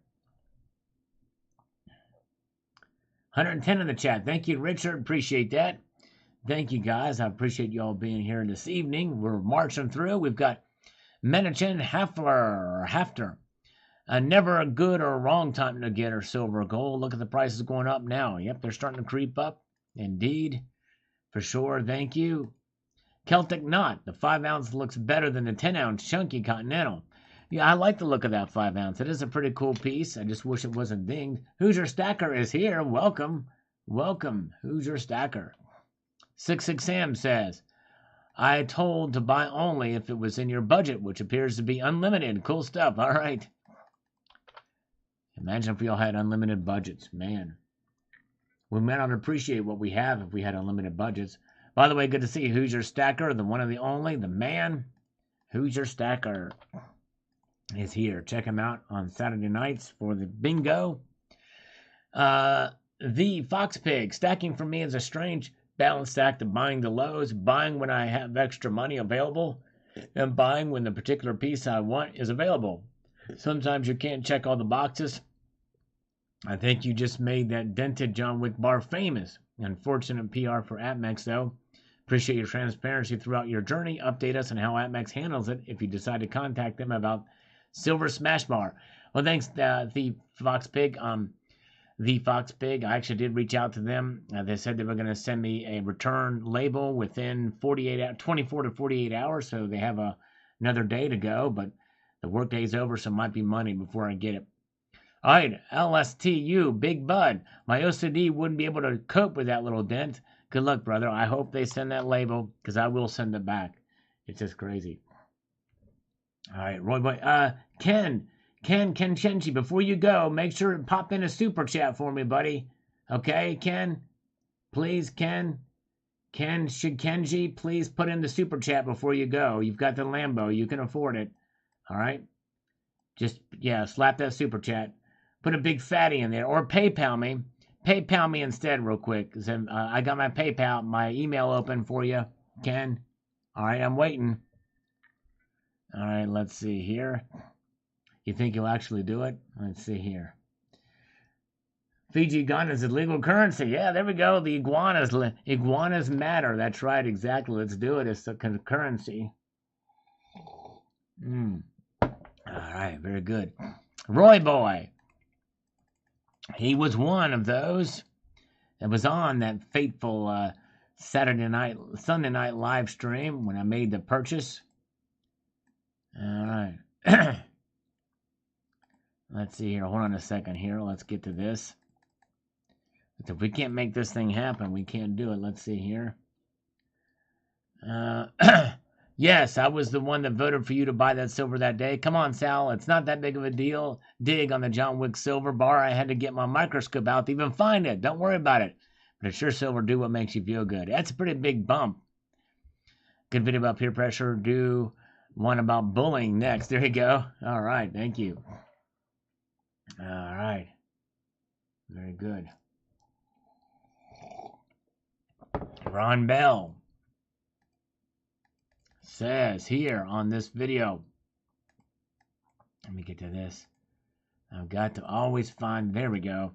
110 in the chat. Thank you, Richard. Appreciate that. Thank you, guys. I appreciate you all being here this evening. We're marching through. We've got Menachin Hafter. Never a good or wrong time to get our silver or gold. Look at the prices going up now. Yep, they're starting to creep up. Indeed. For sure. Thank you. Celtic Knot. The 5-ounce looks better than the 10-ounce chunky Continental. Yeah, I like the look of that 5-ounce. It is a pretty cool piece. I just wish it wasn't dinged. Hoosier Stacker is here. Welcome. Welcome, Hoosier Stacker. 66 Sam says, I told to buy only if it was in your budget, which appears to be unlimited. Cool stuff. All right. Imagine if we all had unlimited budgets. Man. We might not appreciate what we have if we had unlimited budgets. By the way, good to see you, Hoosier Stacker, the one and the only, the man. Hoosier Stacker is here. Check him out on Saturday nights for the bingo. The Fox Pig. Stacking for me is a strange balanced act of buying the lows, buying when I have extra money available, and buying when the particular piece I want is available. Sometimes you can't check all the boxes. I think you just made that dented John Wick bar famous. Unfortunate PR for APMEX, though. Appreciate your transparency throughout your journey. Update us on how APMEX handles it if you decide to contact them about Silver Smash Bar. Well, thanks, the Fox Pig. The Fox Pig, I actually did reach out to them. They said they were going to send me a return label within 24 to 48 hours, so they have another day to go, but the workday's over, so it might be Monday before I get it. All right, LSTU, Big Bud. My OCD wouldn't be able to cope with that little dent. Good luck, brother. I hope they send that label, because I will send it back. It's just crazy. All right, Roy Boy. Ken Chenchi, before you go, make sure to pop in a super chat for me, buddy. Okay, Ken? Please, Ken? Kenji, please put in the super chat before you go. You've got the Lambo. You can afford it. All right? Just, yeah, slap that super chat. Put a big fatty in there. Or PayPal me. PayPal me instead real quick. I got my email open for you, Ken. All right, I'm waiting. All right, let's see here. You think you'll actually do it? Let's see here. Fiji iguanas is legal currency. Yeah, there we go. The iguanas matter. That's right, exactly. Let's do it. It's a currency. All right, very good. Roy Boy. He was one of those that was on that fateful Sunday night live stream when I made the purchase. All right. Let's see here. Hold on a second here. Let's get to this. If we can't make this thing happen, we can't do it. Let's see here. Yes, I was the one that voted for you to buy that silver that day. Come on, Sal. It's not that big of a deal. Dig on the John Wick silver bar. I had to get my microscope out to even find it. Don't worry about it. But it's sure silver. Do what makes you feel good. That's a pretty big bump. Good video about peer pressure. Do one about bullying next. There you go. All right. Thank you. All right. Very good. Ron Bell says here on this video. Let me get to this. I've got to always find. There we go.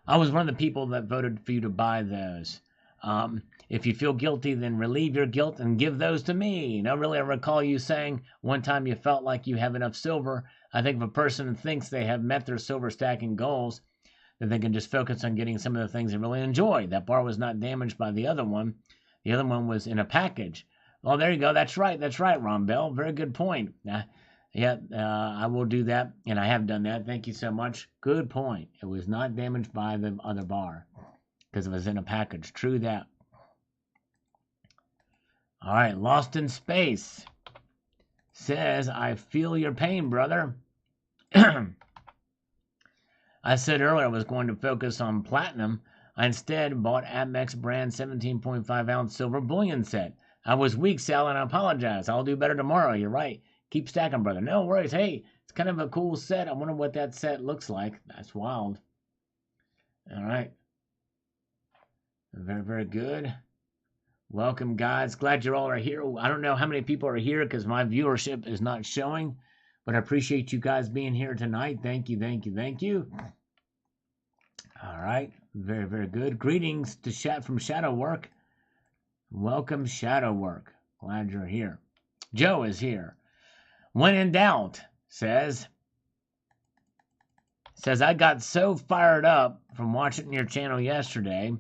I was one of the people that voted for you to buy those. If you feel guilty, then relieve your guilt and give those to me. Now, really, I recall you saying one time you felt like you have enough silver. I think if a person thinks they have met their silver stacking goals, then they can just focus on getting some of the things they really enjoy. That bar was not damaged by the other one. The other one was in a package. Oh, there you go. That's right. That's right, Ron Bell. Very good point. I will do that, and I have done that. Thank you so much. Good point. It was not damaged by the other bar because it was in a package. True that. All right, Lost in Space says, I feel your pain, brother. I said earlier I was going to focus on platinum. I instead bought Amex brand 17.5 ounce silver bullion set. I was weak, Sal, and I apologize. I'll do better tomorrow. You're right. Keep stacking, brother. No worries. Hey, it's kind of a cool set. I wonder what that set looks like. That's wild. All right. Very, very good. Welcome, guys. Glad you all are here. I don't know how many people are here because my viewership is not showing, but I appreciate you guys being here tonight. Thank you, thank you, thank you. All right. Very, very good. Greetings to from Shadow Work. Welcome, Shadow Work. Glad you're here. Joe is here. When in doubt, says, I got so fired up from watching your channel yesterday,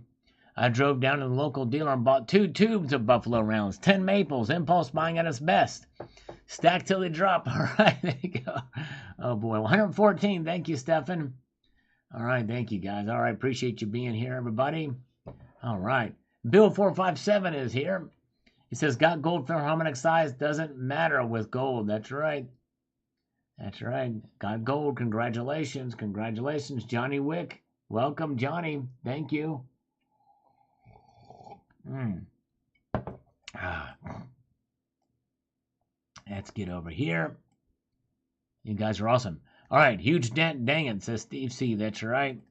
I drove down to the local dealer and bought 2 tubes of Buffalo Rounds, 10 maples, impulse buying at its best. Stack till they drop. All right, there you go. Oh, boy. 114. Thank you, Stefan. All right, thank you, guys. All right, appreciate you being here, everybody. All right. Bill457 is here. He says, got gold for harmonic size. Doesn't matter with gold. That's right. That's right. Got gold. Congratulations. Congratulations, Johnny Wick. Welcome, Johnny. Thank you. Let's get over here. You guys are awesome. All right, huge dent, dang it, says Steve C. That's right.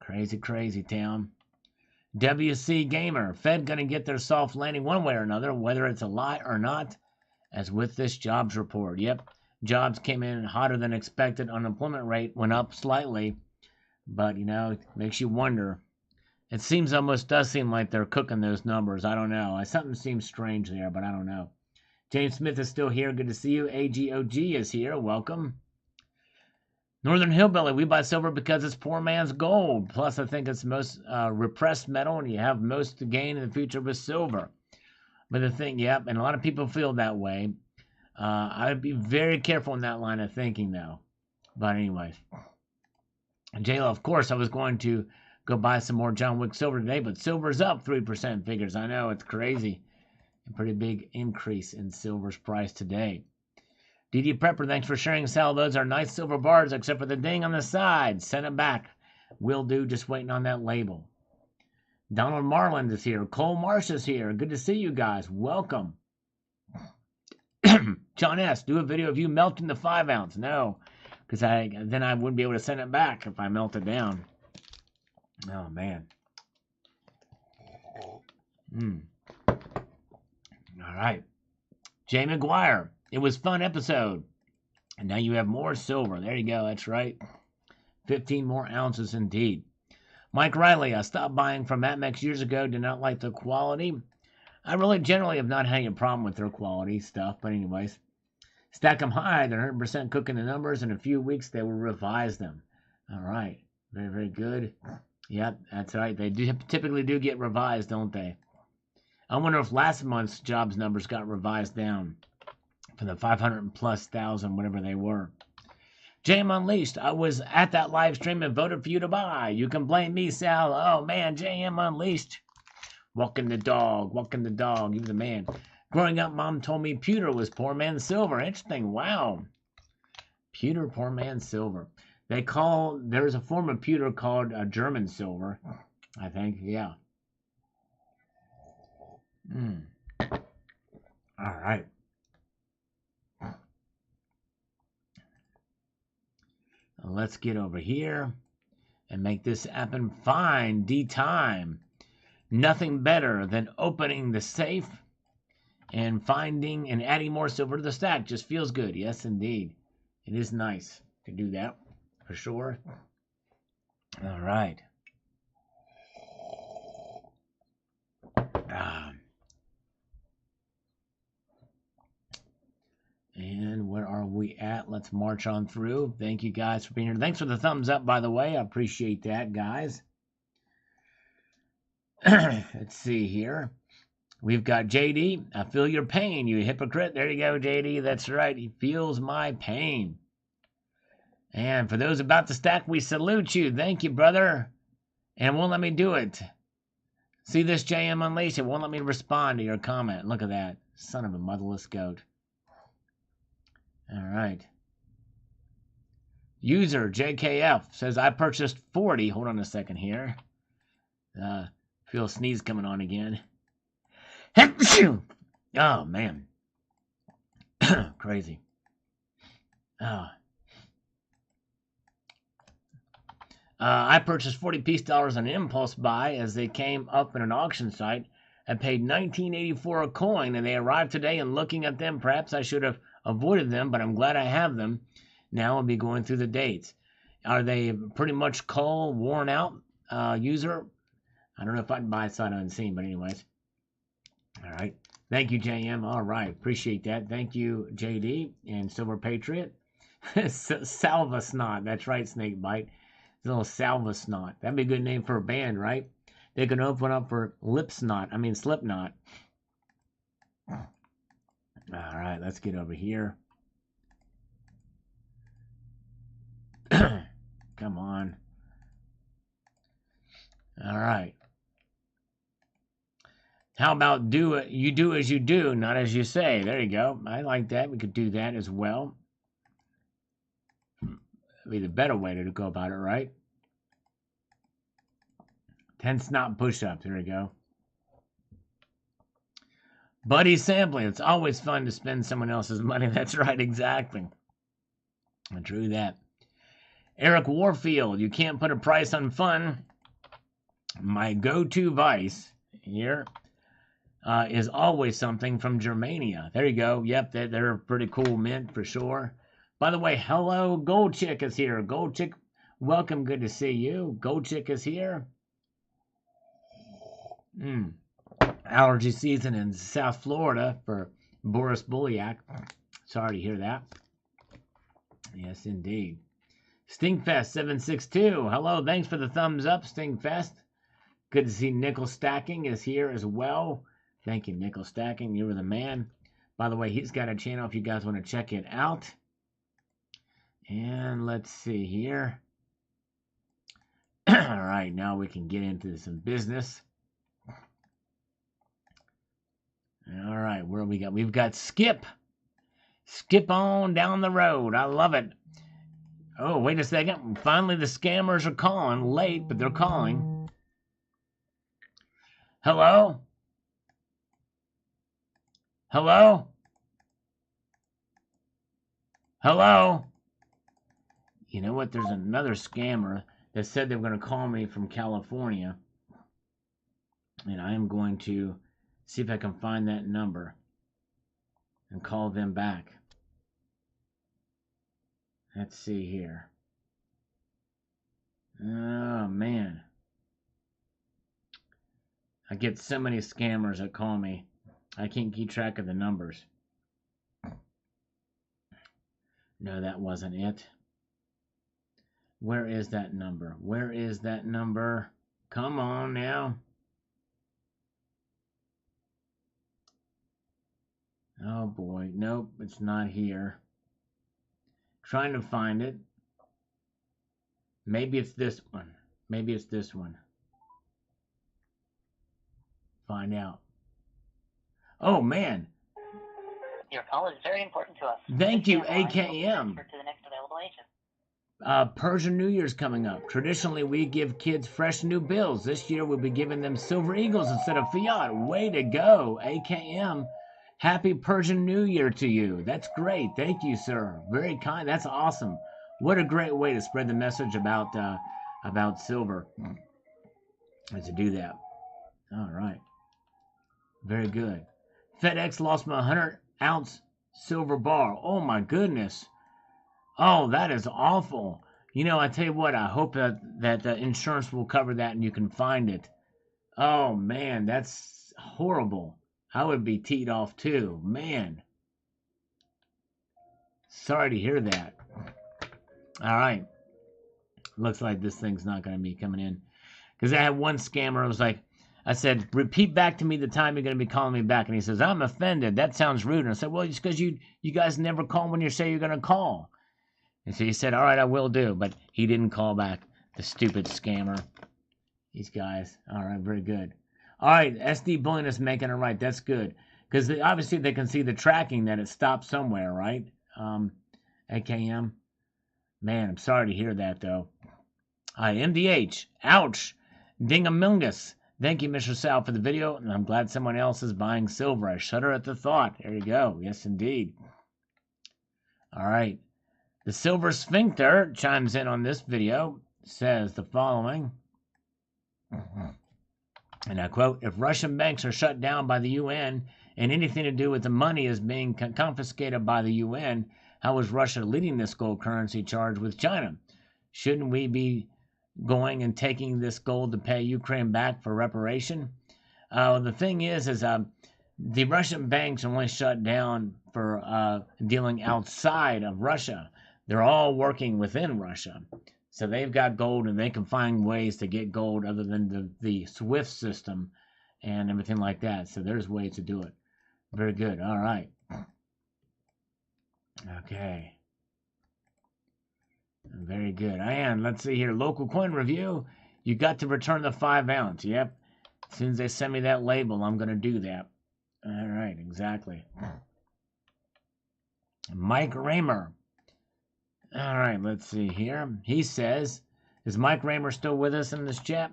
Crazy, crazy town. WC Gamer, Fed gonna get their soft landing one way or another, whether it's a lie or not, as with this jobs report. Yep, jobs came in hotter than expected. Unemployment rate went up slightly, but, it makes you wonder. It does seem like they're cooking those numbers. I don't know. Something seems strange there, but I don't know. James Smith is still here. Good to see you. AGOG is here. Welcome. Northern Hillbilly, we buy silver because it's poor man's gold. Plus, I think it's most repressed metal, and you have most to gain in the future with silver. But the thing, and a lot of people feel that way. I'd be very careful in that line of thinking, though. But anyways. J-Lo, of course, I was going to go buy some more John Wick silver today, but silver's up 3% figures. I know, it's crazy. A pretty big increase in silver's price today. DD Prepper, thanks for sharing, Sal. Those are nice silver bars, except for the ding on the side. Send it back. Will do, just waiting on that label. Donald Marland is here. Cole Marsh is here. Good to see you guys. Welcome. John S., do a video of you melting the 5 ounce. No, because then I wouldn't be able to send it back if I melt it down. Oh, man. All right. Jay McGuire. It was a fun episode. And now you have more silver. There you go. That's right. 15 more ounces indeed. Mike Riley. I stopped buying from Atmex years ago. Did not like the quality. I really generally have not had any problem with their quality stuff. But anyways. Stack them high. They're 100% cooking the numbers. In a few weeks, they will revise them. All right. Very, very good. Yep, that's right. They typically do get revised, don't they? I wonder if last month's jobs numbers got revised down for the 500,000+, whatever they were. JM Unleashed, I was at that live stream and voted for you to buy. You can blame me, Sal. Oh, man, JM Unleashed. Walking the dog. You're the man. Growing up, Mom told me pewter was poor man's silver. Interesting. Wow. Pewter, poor man's silver. There's a form of pewter called German silver, I think. Yeah. All right. Let's get over here and make this happen. Fine. D-time. Nothing better than opening the safe and finding and adding more silver to the stack. Just feels good. Yes, indeed. It is nice to do that. For sure. All right. And where are we at? Let's march on through. Thank you guys for being here. Thanks for the thumbs up, by the way. I appreciate that, guys. Let's see here. We've got JD. I feel your pain, you hypocrite. There you go, JD. That's right. He feels my pain. And for those about to stack, we salute you. Thank you, brother. And it won't let me do it. See this JM Unleashed? It won't let me respond to your comment. Look at that. Son of a motherless goat. All right. User JKF says, I purchased 40. Hold on a second here. Feel a sneeze coming on again. Oh, man. Crazy. I purchased 40 peace dollars on an impulse buy as they came up in an auction site. I paid $19.84 a coin, and they arrived today. And looking at them, perhaps I should have avoided them, but I'm glad I have them. Now I'll be going through the dates. Are they pretty much coal, worn out, user? I don't know if I'd buy sight unseen, but anyways. All right. Thank you, JM. All right. Appreciate that. Thank you, JD and Silver Patriot. Salva Snot. That's right, Snakebite. Little Salva Snot. That'd be a good name for a band, right? They can open up for Slipknot. All right, let's get over here. Come on. All right. How about do it? You do as you do, not as you say. There you go. I like that. We could do that as well. That'd be the better way to go about it, right? 10 snot push-ups. There we go. Buddy sampling. It's always fun to spend someone else's money. That's right, exactly. True that. Eric Warfield. You can't put a price on fun. My go-to vice here is always something from Germania. There you go. Yep, they're a pretty cool mint for sure. By the way, hello, Gold Chick is here. Gold Chick, welcome. Good to see you. Gold Chick is here. Allergy season in South Florida for Boris Bulliak. Sorry to hear that. Yes, indeed. Stingfest 762. Hello, thanks for the thumbs up, Stingfest. Good to see Nickel Stacking is here as well. Thank you, Nickel Stacking. You were the man. By the way, he's got a channel if you guys want to check it out. And let's see here. All right, now we can get into some business. All right, where we got? We've got Skip. Skip on down the road. I love it. Oh, wait a second. Finally, the scammers are calling. Late, but they're calling. Hello? Hello? Hello? You know what? There's another scammer that said they were going to call me from California. And I am going to see if I can find that number and call them back. Let's see here. Oh, man. I get so many scammers that call me. I can't keep track of the numbers. No, that wasn't it. Where is that number? Where is that number? Come on now. Oh boy, nope, it's not here. Trying to find it. Maybe it's this one. Maybe it's this one. Find out. Oh man. Your call is very important to us. Thank you, AKM. To the next available agent. Persian New Year's coming up. Traditionally, we give kids fresh new bills. This year, we'll be giving them silver eagles instead of fiat. Way to go, AKM. Happy Persian New Year to you. That's great. Thank you, sir. Very kind. That's awesome. What a great way to spread the message about silver. And to do that. All right. Very good. FedEx lost my 100-ounce silver bar. Oh, my goodness. Oh, that is awful. You know, I tell you what, I hope that insurance will cover that and you can find it. Oh, man, that's horrible. I would be teed off too. Man. Sorry to hear that. All right. Looks like this thing's not going to be coming in. Because I had one scammer. I was like, I said, repeat back to me the time you're going to be calling me back. And he says, I'm offended. That sounds rude. And I said, well, it's because you guys never call when you say you're going to call. And so he said, all right, I will do. But he didn't call back. The stupid scammer. These guys. All right, very good. All right, SD Bullion is making it right. That's good. Because obviously they can see the tracking that it stopped somewhere, right? AKM. Man, I'm sorry to hear that, though. MDH. Ouch. Dingamungus. Thank you, Mr. Sal, for the video, and I'm glad someone else is buying silver. I shudder at the thought. There you go. Yes, indeed. All right. The Silver Sphincter chimes in on this video, says the following, and I quote, if Russian banks are shut down by the UN and anything to do with the money is being confiscated by the UN, how is Russia leading this gold currency charge with China? Shouldn't we be going and taking this gold to pay Ukraine back for reparation? The thing is the Russian banks are only shut down for dealing outside of Russia. They're all working within Russia. So they've got gold and they can find ways to get gold other than the SWIFT system and everything like that. So there's ways to do it. Very good. All right. Okay. Very good. And let's see here. Local coin review. You got to return the 5 ounce. Yep. As soon as they send me that label, I'm going to do that. All right. Exactly. Mike Raymer. All right. Let's see here. He says, is Mike Raymer still with us in this chat?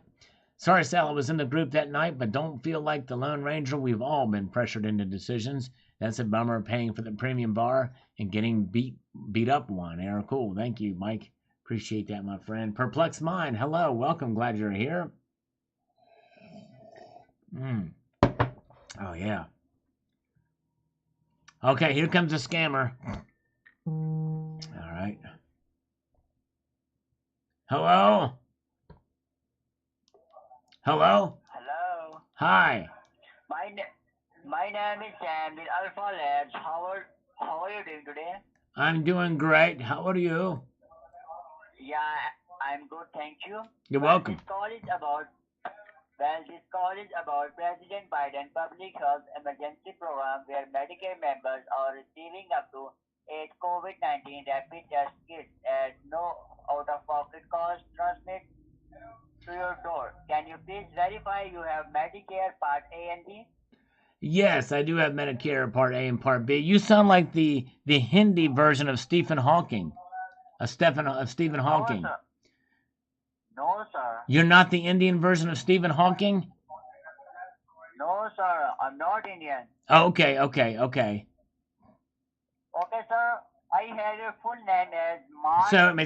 Sorry, Sal, I was in the group that night, but don't feel like the Lone Ranger. We've all been pressured into decisions. That's a bummer, paying for the premium bar and getting beat up one. Yeah, cool. Thank you, Mike. Appreciate that, my friend. Perplexed Mind, hello. Welcome. Glad you're here. Oh, yeah. Okay, here comes a scammer. All right. Hello? Hello? Hello. Hi. My name is Sam with Alpha Labs. How are you doing today? I'm doing great. How are you? Yeah, I'm good, thank you. You're welcome. This call is about President Biden public health emergency program where Medicare members are receiving up to 8 COVID-19 rapid test kits at no out-of-pocket cost transmit to your door. Can you please verify you have Medicare Part A and B? Yes, I do have Medicare Part A and Part B. You sound like the Hindi version of Stephen Hawking. Stephen Hawking. No, sir. No, sir. You're not the Indian version of Stephen Hawking? No, sir. I'm not Indian. Oh, okay. Okay, sir. I have your full name as Mark. So it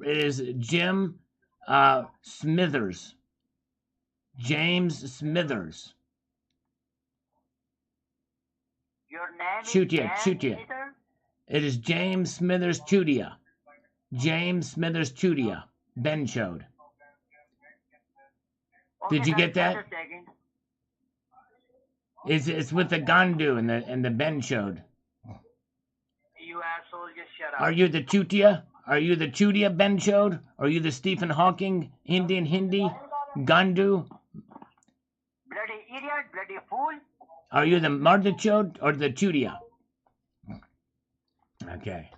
is Jim Smithers. James Smithers. Your name Chutia. Smithers? It is James Smithers Chutia. James Smithers Chutia. Ben showed. Okay, Did you get that? Just a second. It's with the Gandu and the Ben showed. You asshole, just shut up. Are you the Chutia? Are you the Chutia Ben showed? Are you the Stephen Hawking Indian Hindi Gandu? Bloody idiot, bloody fool. Are you the Mardichode or the Chutia? Okay.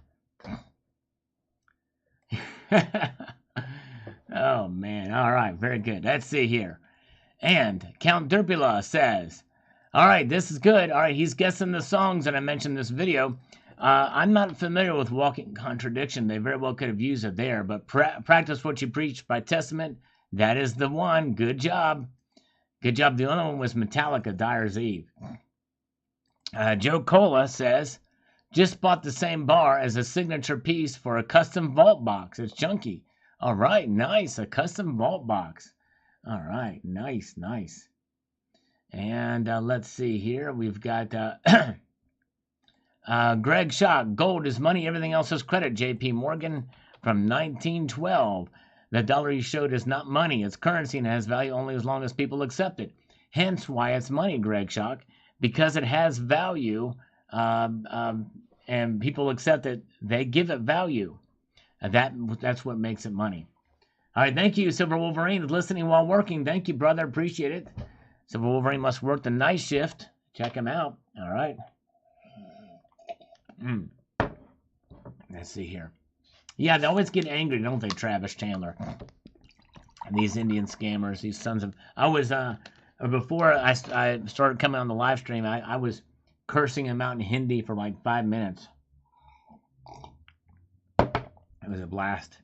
Oh, man. All right. Very good. Let's see here. And Count Derpula says, all right, this is good. All right, he's guessing the songs that I mentioned in this video. I'm not familiar with Walking Contradiction. They very well could have used it there, but practice what you preach by Testament. That is the one. Good job. Good job. The other one was Metallica, Dyer's Eve. Joe Cola says, just bought the same bar as a signature piece for a custom vault box. It's chunky. All right, nice. A custom vault box. All right, nice. And let's see here. We've got Greg Schock. Gold is money. Everything else is credit. J.P. Morgan from 1912. The dollar you showed is not money. It's currency and has value only as long as people accept it. Hence why it's money, Greg Schock. Because it has value and people accept it, they give it value. That's what makes it money. All right, thank you, Silver Wolverine, listening while working. Thank you, brother. Appreciate it. Silver Wolverine must work the night shift. Check him out. All right. Let's see here. Yeah, they always get angry, don't they, Travis Chandler? These Indian scammers, these sons of... I was, before I started coming on the live stream, I was cursing them out in Hindi for like 5 minutes. It was a blast.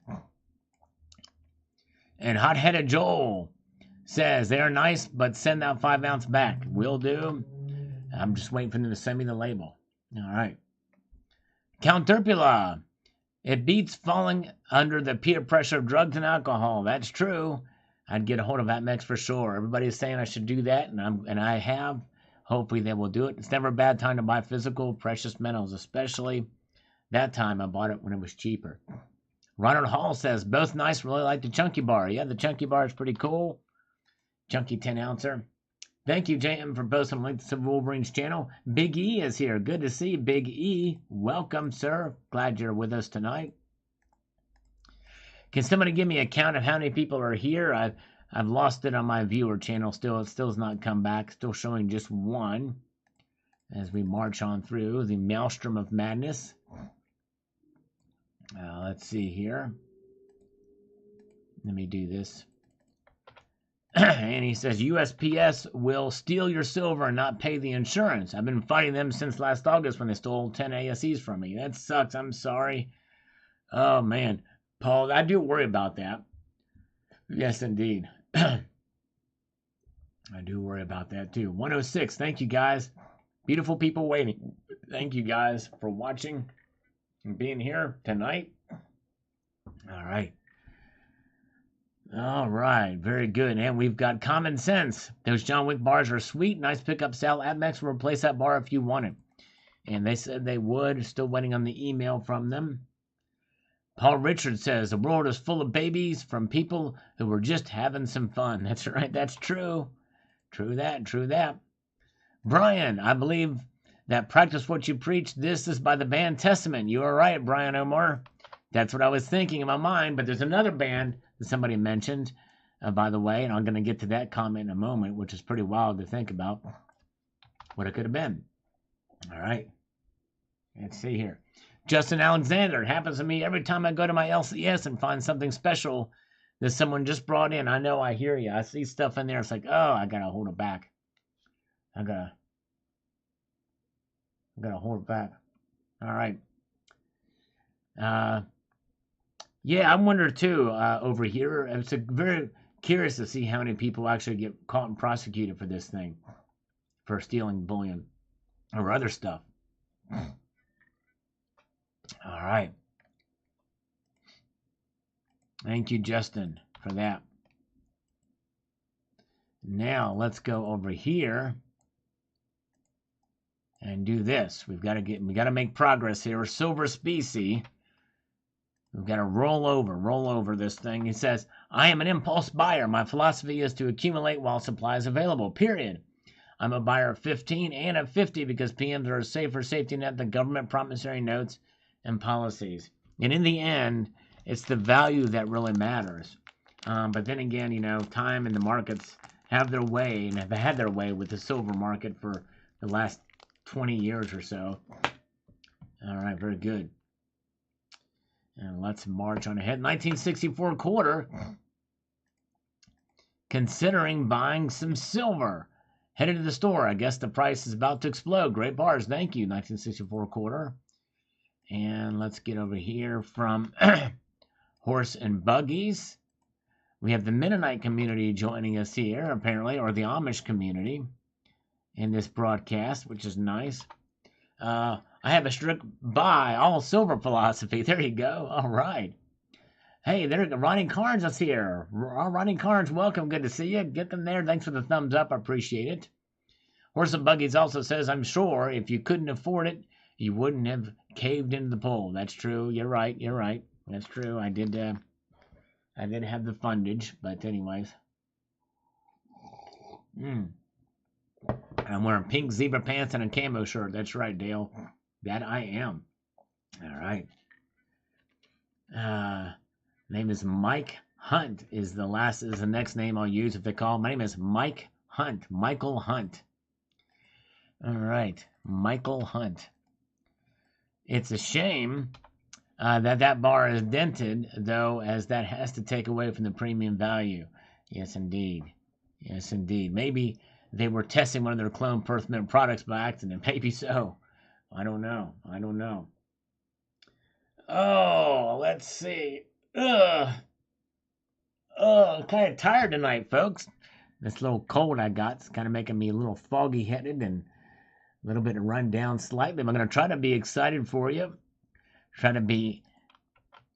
And Hot-Headed Joel says, they are nice, but send that 5-ounce back. Will do. I'm just waiting for them to send me the label. All right. Count Terpula. It beats falling under the peer pressure of drugs and alcohol. That's true. I'd get a hold of AtMex for sure. Everybody's saying I should do that, and I have. Hopefully they will do it. It's never a bad time to buy physical precious metals, especially that time I bought it when it was cheaper. Ronald Hall says, both nice, really like the Chunky Bar. Yeah, the Chunky Bar is pretty cool. Chunky 10-ouncer. Thank you, JM, for posting a link to Silver Wolverine's channel. Big E is here. Good to see Big E. Welcome, sir. Glad you're with us tonight. Can somebody give me a count of how many people are here? I've lost it on my viewer channel. Still, it still has not come back. Still showing just one as we march on through the maelstrom of madness. Let's see here. Let me do this. And he says, USPS will steal your silver and not pay the insurance. I've been fighting them since last August when they stole 10 ASEs from me. That sucks. I'm sorry. Oh, man. Paul, I do worry about that. Yes, indeed. I do worry about that, too. 106. Thank you, guys. Beautiful people waiting. Thank you, guys, for watching and being here tonight. All right. All right, very good. And we've got Common Sense. Those John Wick bars are sweet. Nice pickup, Sal. AtMex will replace that bar if you want it. And they said they would. Still waiting on the email from them. Paul Richards says, the world is full of babies from people who were just having some fun. That's right. That's true. True that. True that. Brian, I believe that practice what you preach. This is by the band Testament. You are right, Brian Omar. That's what I was thinking in my mind. But there's another band that somebody mentioned, by the way, and I'm going to get to that comment in a moment, which is pretty wild to think about what it could have been. All right. Let's see here. Justin Alexander. It happens to me every time I go to my LCS and find something special that someone just brought in. I know, I hear you. I see stuff in there. It's like, oh, I got to hold it back. I got to hold it back. All right. Yeah, I wonder too, over here. It's very curious to see how many people actually get caught and prosecuted for this thing, for stealing bullion or other stuff. All right. Thank you, Justin, for that. Now let's go over here and do this. We got to make progress here. Silver Specie. We've got to roll over this thing. He says, I am an impulse buyer. My philosophy is to accumulate while supply is available, period. I'm a buyer of 15 and of 50 because PMs are a safer safety net than government promissory notes and policies. And in the end, it's the value that really matters. But then again, you know, time and the markets have their way and have had their way with the silver market for the last 20 years or so. All right, very good. And let's march on ahead. 1964 quarter. Considering buying some silver. Headed to the store. I guess the price is about to explode. Great bars. Thank you, 1964 quarter. And let's get over here from Horse and Buggies. We have the Mennonite community joining us here, apparently, or the Amish community in this broadcast, which is nice. I have a strict buy all silver philosophy. There you go. All right. Hey, there's Ronnie Carnes is here. Ronnie Carnes, welcome. Good to see you. Get them there. Thanks for the thumbs up. I appreciate it. Horse and Buggies also says, I'm sure if you couldn't afford it, you wouldn't have caved into the poll. That's true. You're right. You're right. That's true. I did have the fundage, but anyways. I'm wearing pink zebra pants and a camo shirt. That's right, Dale. That I am. All right. Name is Mike Hunt is the next name I'll use if they call. My name is Mike Hunt. Michael Hunt. All right, Michael Hunt. It's a shame that bar is dented, though, as that has to take away from the premium value. Yes, indeed. Yes, indeed. Maybe they were testing one of their clone Perth Mint products by accident. Maybe so. I don't know. I don't know. Oh, let's see. Ugh. Kind of tired tonight, folks. This little cold I got is kind of making me a little foggy headed and a little bit run down slightly. I'm going to try to be excited for you. Try to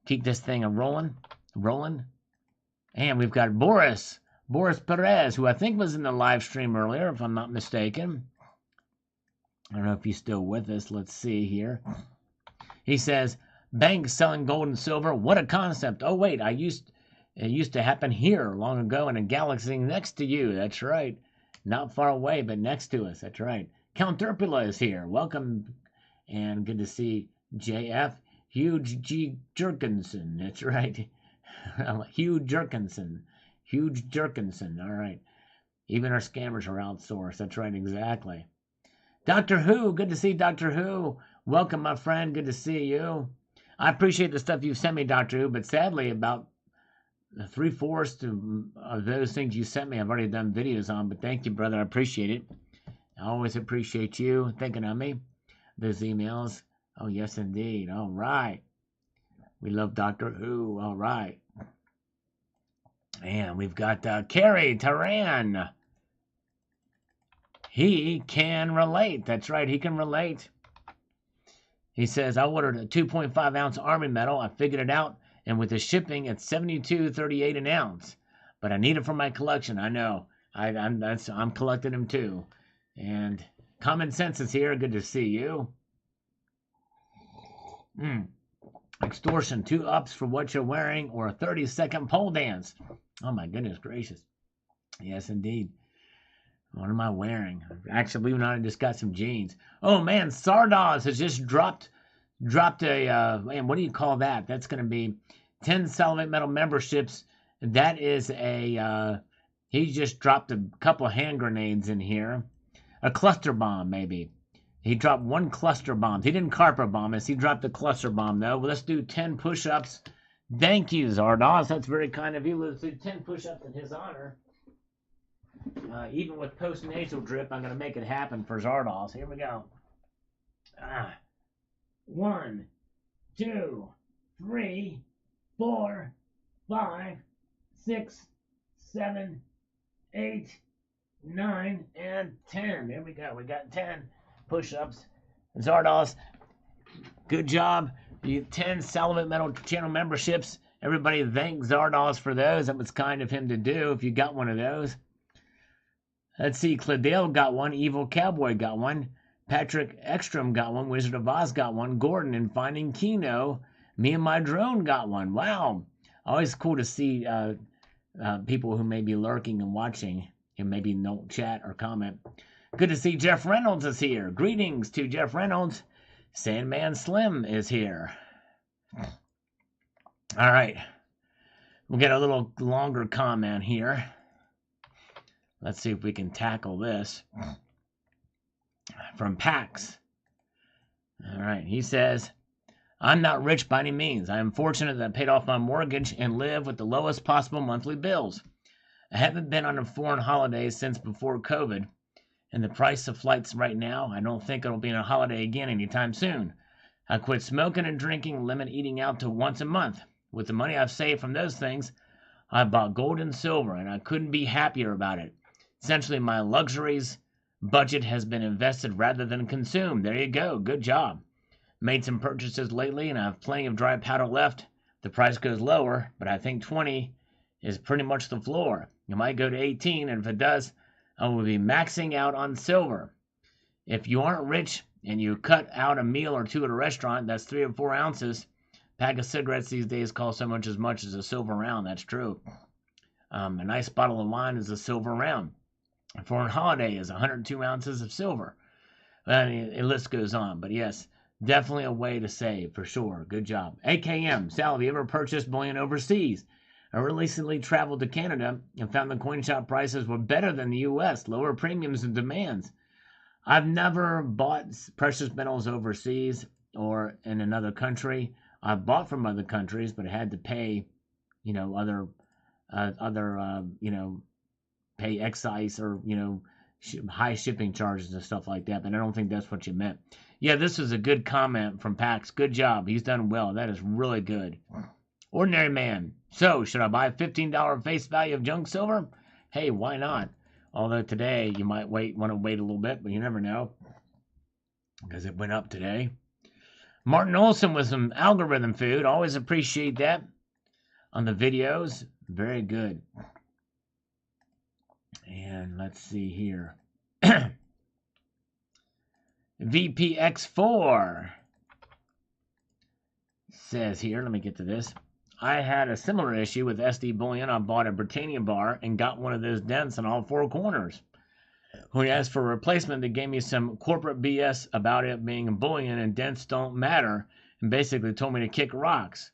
keep this thing rolling. And we've got Boris Perez, who I think was in the live stream earlier, if I'm not mistaken. I don't know if he's still with us. Let's see here. He says, banks selling gold and silver. What a concept. Oh, wait, it used to happen here long ago in a galaxy next to you. That's right. Not far away, but next to us. That's right. Count Derpula is here. Welcome, and good to see JF. Huge G. Jerkinson. That's right. Hugh Jerkinson. All right. Even our scammers are outsourced. That's right, exactly. Doctor Who. Good to see Doctor Who. Welcome, my friend. Good to see you. I appreciate the stuff you've sent me, Doctor Who, but sadly, about 3/4 of those things you sent me, I've already done videos on, but thank you, brother. I appreciate it. I always appreciate you thinking of me. Those emails. Oh, yes, indeed. All right. We love Doctor Who. All right. And we've got Kerry Taran. He can relate. That's right. He can relate. He says, I ordered a 2.5 ounce Army medal. I figured it out. And with the shipping, it's $72.38 an ounce. But I need it for my collection. I know. I'm collecting them too. And Common Sense is here. Good to see you. Extortion, 2 ups for what you're wearing, or a 30-second pole dance. Oh my goodness gracious. Yes, indeed. What am I wearing? Actually, believe it or not, I just got some jeans. Oh man, Sardoz has just dropped a, man, what do you call that? That's going to be 10 Salivate Metal memberships. That is he just dropped a couple hand grenades in here. A cluster bomb, maybe. He dropped 1 cluster bomb. He didn't carpet bomb us. He dropped a cluster bomb, though. Well, let's do 10 push-ups. Thank you, Zardoz. That's very kind of you. Let's do 10 push-ups in his honor. Even with post-nasal drip, I'm going to make it happen for Zardoz. Here we go. 1, 2, 3, 4, 5, 6, 7, 8, 9, and 10. There we go. We got 10 push-ups. Zardoz, good job. You 10 Salivate Metal channel memberships. Everybody thank Zardoz for those. That was kind of him to do if you got one of those. Let's see. Cladale got one. Evil Cowboy got one. Patrick Ekstrom got one. Wizard of Oz got one. Gordon and Finding Kino. Me and My Drone got one. Wow. Always cool to see people who may be lurking and watching and maybe don't chat or comment. Good to see Jeff Reynolds is here. Greetings to Jeff Reynolds. Sandman Slim is here. All right. We'll get a little longer comment here. Let's see if we can tackle this. From Pax. All right. He says, I'm not rich by any means. I am fortunate that I paid off my mortgage and live with the lowest possible monthly bills. I haven't been on a foreign holiday since before COVID. And the price of flights right now, I don't think it'll be on a holiday again anytime soon. I quit smoking and drinking, limit eating out to once a month. With the money I've saved from those things, I bought gold and silver, and I couldn't be happier about it. Essentially, my luxuries budget has been invested rather than consumed. There you go. Good job. Made some purchases lately, and I have plenty of dry powder left. The price goes lower, but I think 20 is pretty much the floor. It might go to 18, and if it does, I will be maxing out on silver. If you aren't rich and you cut out a meal or two at a restaurant, that's 3 or 4 ounces. Pack of cigarettes these days cost so much as a silver round. That's true. A nice bottle of wine is a silver round. A foreign holiday is 102 ounces of silver. The list goes on, but yes, definitely a way to save for sure. Good job. AKM, Sal, have you ever purchased bullion overseas? I recently traveled to Canada and found the coin shop prices were better than the US, lower premiums and demands. I've never bought precious metals overseas or in another country. I've bought from other countries, but had to pay, other, pay excise or, high shipping charges and stuff like that. But I don't think that's what you meant. Yeah, this is a good comment from Pax. Good job. He's done well. That is really good. Ordinary man. So, should I buy $15 face value of junk silver? Hey, why not? Although today you might want to wait a little bit, but you never know because it went up today. Martin Olson with some algorithm food. Always appreciate that on the videos. Very good. And let's see here. VPX4 says here, let me get to this. I had a similar issue with SD bullion. I bought a Britannia bar and got one of those dents in all four corners. When I asked for a replacement, they gave me some corporate BS about it being a bullion and dents don't matter, and basically told me to kick rocks.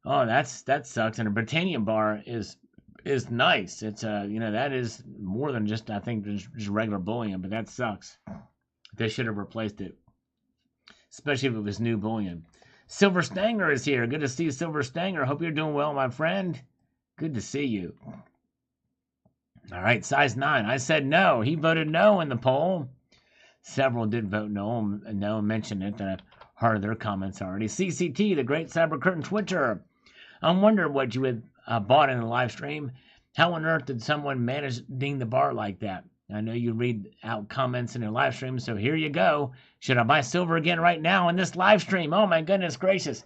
Oh, that sucks. And a Britannia bar is nice. It's that is more than just, I think, just regular bullion, but that sucks. They should have replaced it, especially if it was new bullion. Silver Stanger is here. Good to see you, Silver Stanger. Hope you're doing well, my friend. Good to see you. All right, size 9. I said no. He voted no in the poll. Several did vote no and mentioned it. I've heard their comments already. CCT, the great Cyber Curtain Twitcher. I wonder what you had bought in the live stream. How on earth did someone manage to ding the bar like that? I know you read out comments in your live stream, so here you go. Should I buy silver again right now in this live stream? Oh, my goodness gracious.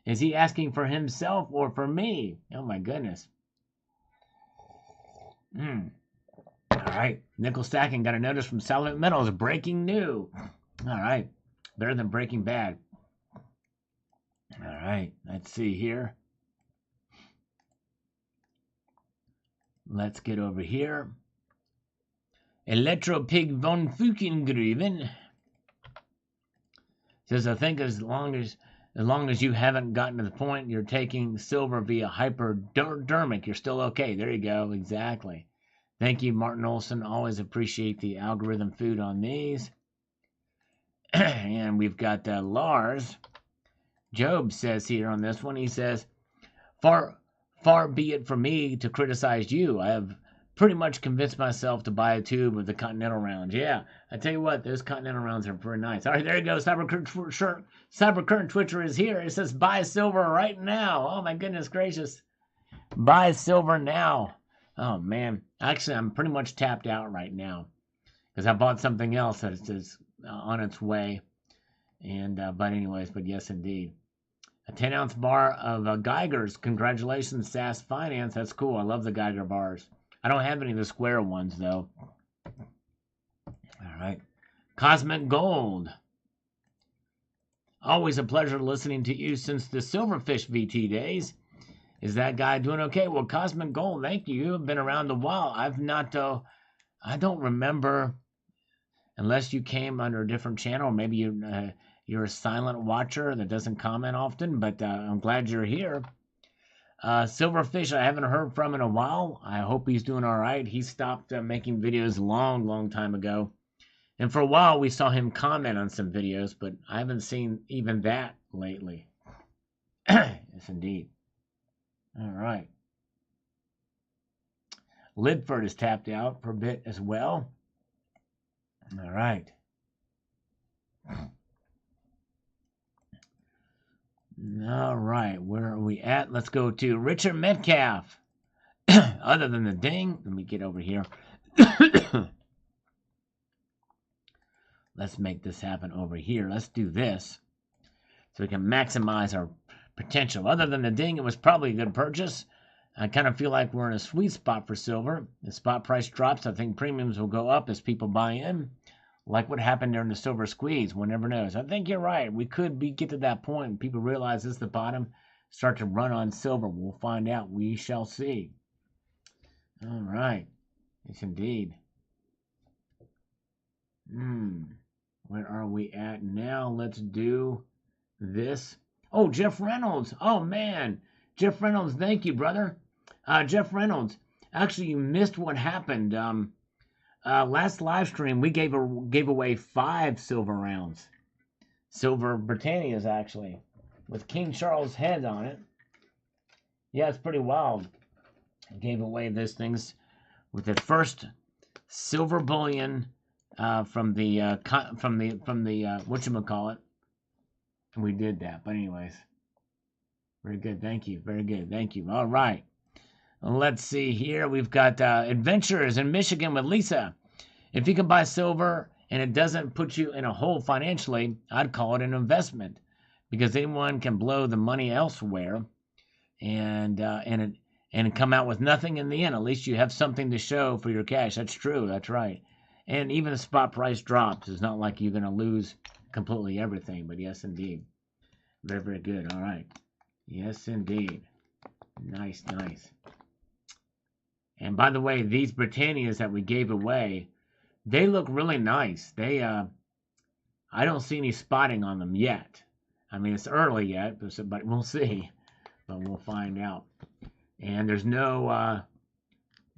Is he asking for himself or for me? Oh, my goodness. All right. Nickel stacking. Got a notice from Solid Metals. Breaking new. All right. Better than breaking bad. All right. Let's see here. Let's get over here. Electropig von Fukengruven says, I think as long as you haven't gotten to the point you're taking silver via hypodermic, you're still okay. There you go. Exactly. Thank you, Martin Olson. Always appreciate the algorithm food on these. And we've got Lars. Job says here on this one, he says, far be it from me to criticize you. I have pretty much convinced myself to buy a tube of the Continental rounds. Yeah, I tell you what, those Continental rounds are pretty nice. All right, there you go. Cyber Current Twitcher is here. It says buy silver right now. Oh, my goodness gracious. Buy silver now. Oh, man. Actually, I'm pretty much tapped out right now because I bought something else that is on its way. And but yes, indeed. A 10-ounce bar of Geiger's. Congratulations, SAS Finance. That's cool. I love the Geiger bars. I don't have any of the square ones, though. All right. Cosmic Gold. Always a pleasure listening to you since the Silverfish VT days. Is that guy doing okay? Well, Cosmic Gold, thank you. You've been around a while. I've not, I don't remember, unless you came under a different channel. Maybe you're a silent watcher that doesn't comment often, but I'm glad you're here. Silverfish, I haven't heard from in a while. I hope he's doing all right. He stopped making videos a long time ago. And for a while, we saw him comment on some videos, but I haven't seen even that lately. Yes, indeed. All right. Lidford is tapped out for a bit as well. All right. All right, where are we at? Let's go to Richard Metcalf. Other than the ding, let me get over here. Let's make this happen over here. Let's do this so we can maximize our potential. Other than the ding, it was probably a good purchase. I kind of feel like we're in a sweet spot for silver. The spot price drops. I think premiums will go up as people buy in. Like what happened during the silver squeeze, one never knows. I think you're right. We could get to that point and people realize this is the bottom, start to run on silver. We'll find out. We shall see. All right. Yes, indeed. Where are we at now? Let's do this. Oh, Jeff Reynolds. Oh, man. Jeff Reynolds, thank you, brother. Jeff Reynolds, actually, you missed what happened. Last live stream, we gave away 5 silver rounds. Silver Britannias, actually, with King Charles' head on it. Yeah, it's pretty wild. I gave away those things with the first silver bullion from the whatchamacallit. We did that. But anyways, very good. Thank you. Very good. Thank you. All right. Let's see here. We've got Adventures in Michigan with Lisa. If you can buy silver and it doesn't put you in a hole financially, I'd call it an investment, because anyone can blow the money elsewhere and come out with nothing in the end. At least you have something to show for your cash. That's true. That's right. And even the spot price drops. It's not like you're going to lose completely everything. But yes, indeed. Very, very good. All right. Yes, indeed. Nice, nice. And by the way, these Britannias that we gave away, they look really nice. They, I don't see any spotting on them yet. I mean, it's early yet, but we'll see. But we'll find out. And there's no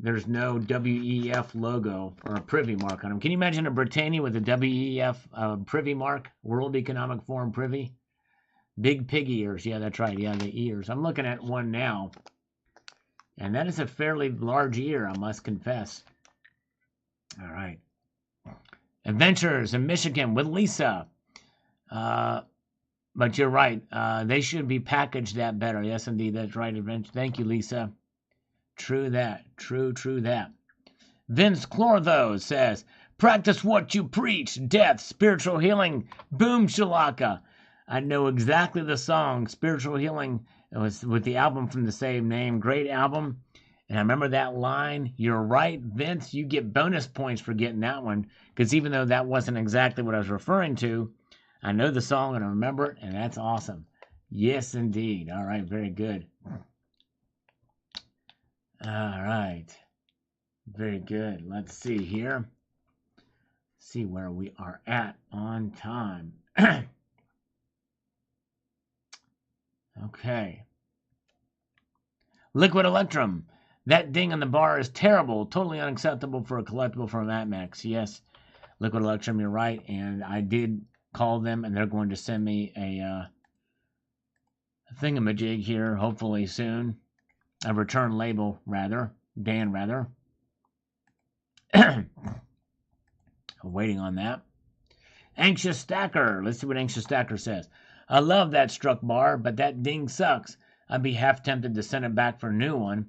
WEF logo or a privy mark on them. Can you imagine a Britannia with a WEF privy mark? World Economic Forum privy? Big pig ears. Yeah, that's right. Yeah, the ears. I'm looking at one now. And that is a fairly large ear, I must confess. All right. Adventures in Michigan with Lisa. But you're right. They should be packaged that better. Yes, indeed. That's right. Adventure. Thank you, Lisa. True that. True that. Vince Clortho says, practice what you preach. Death, spiritual healing. Boom shalaka. I know exactly the song, Spiritual Healing. It was with the album from the same name. Great album. And I remember that line. You're right, Vince. You get bonus points for getting that one. Because even though that wasn't exactly what I was referring to, I know the song and I remember it. And that's awesome. Yes, indeed. All right. Very good. All right. Very good. Let's see here. See where we are at on time. Okay. Liquid Electrum. That ding on the bar is terrible. Totally unacceptable for a collectible from AtMax. Yes, Liquid Electrum, you're right. And I did call them, and they're going to send me a thingamajig here, hopefully soon. A return label, rather. Dan, rather. Waiting on that. Anxious Stacker. Let's see what Anxious Stacker says. I love that struck bar, but that ding sucks. I'd be half tempted to send it back for a new one.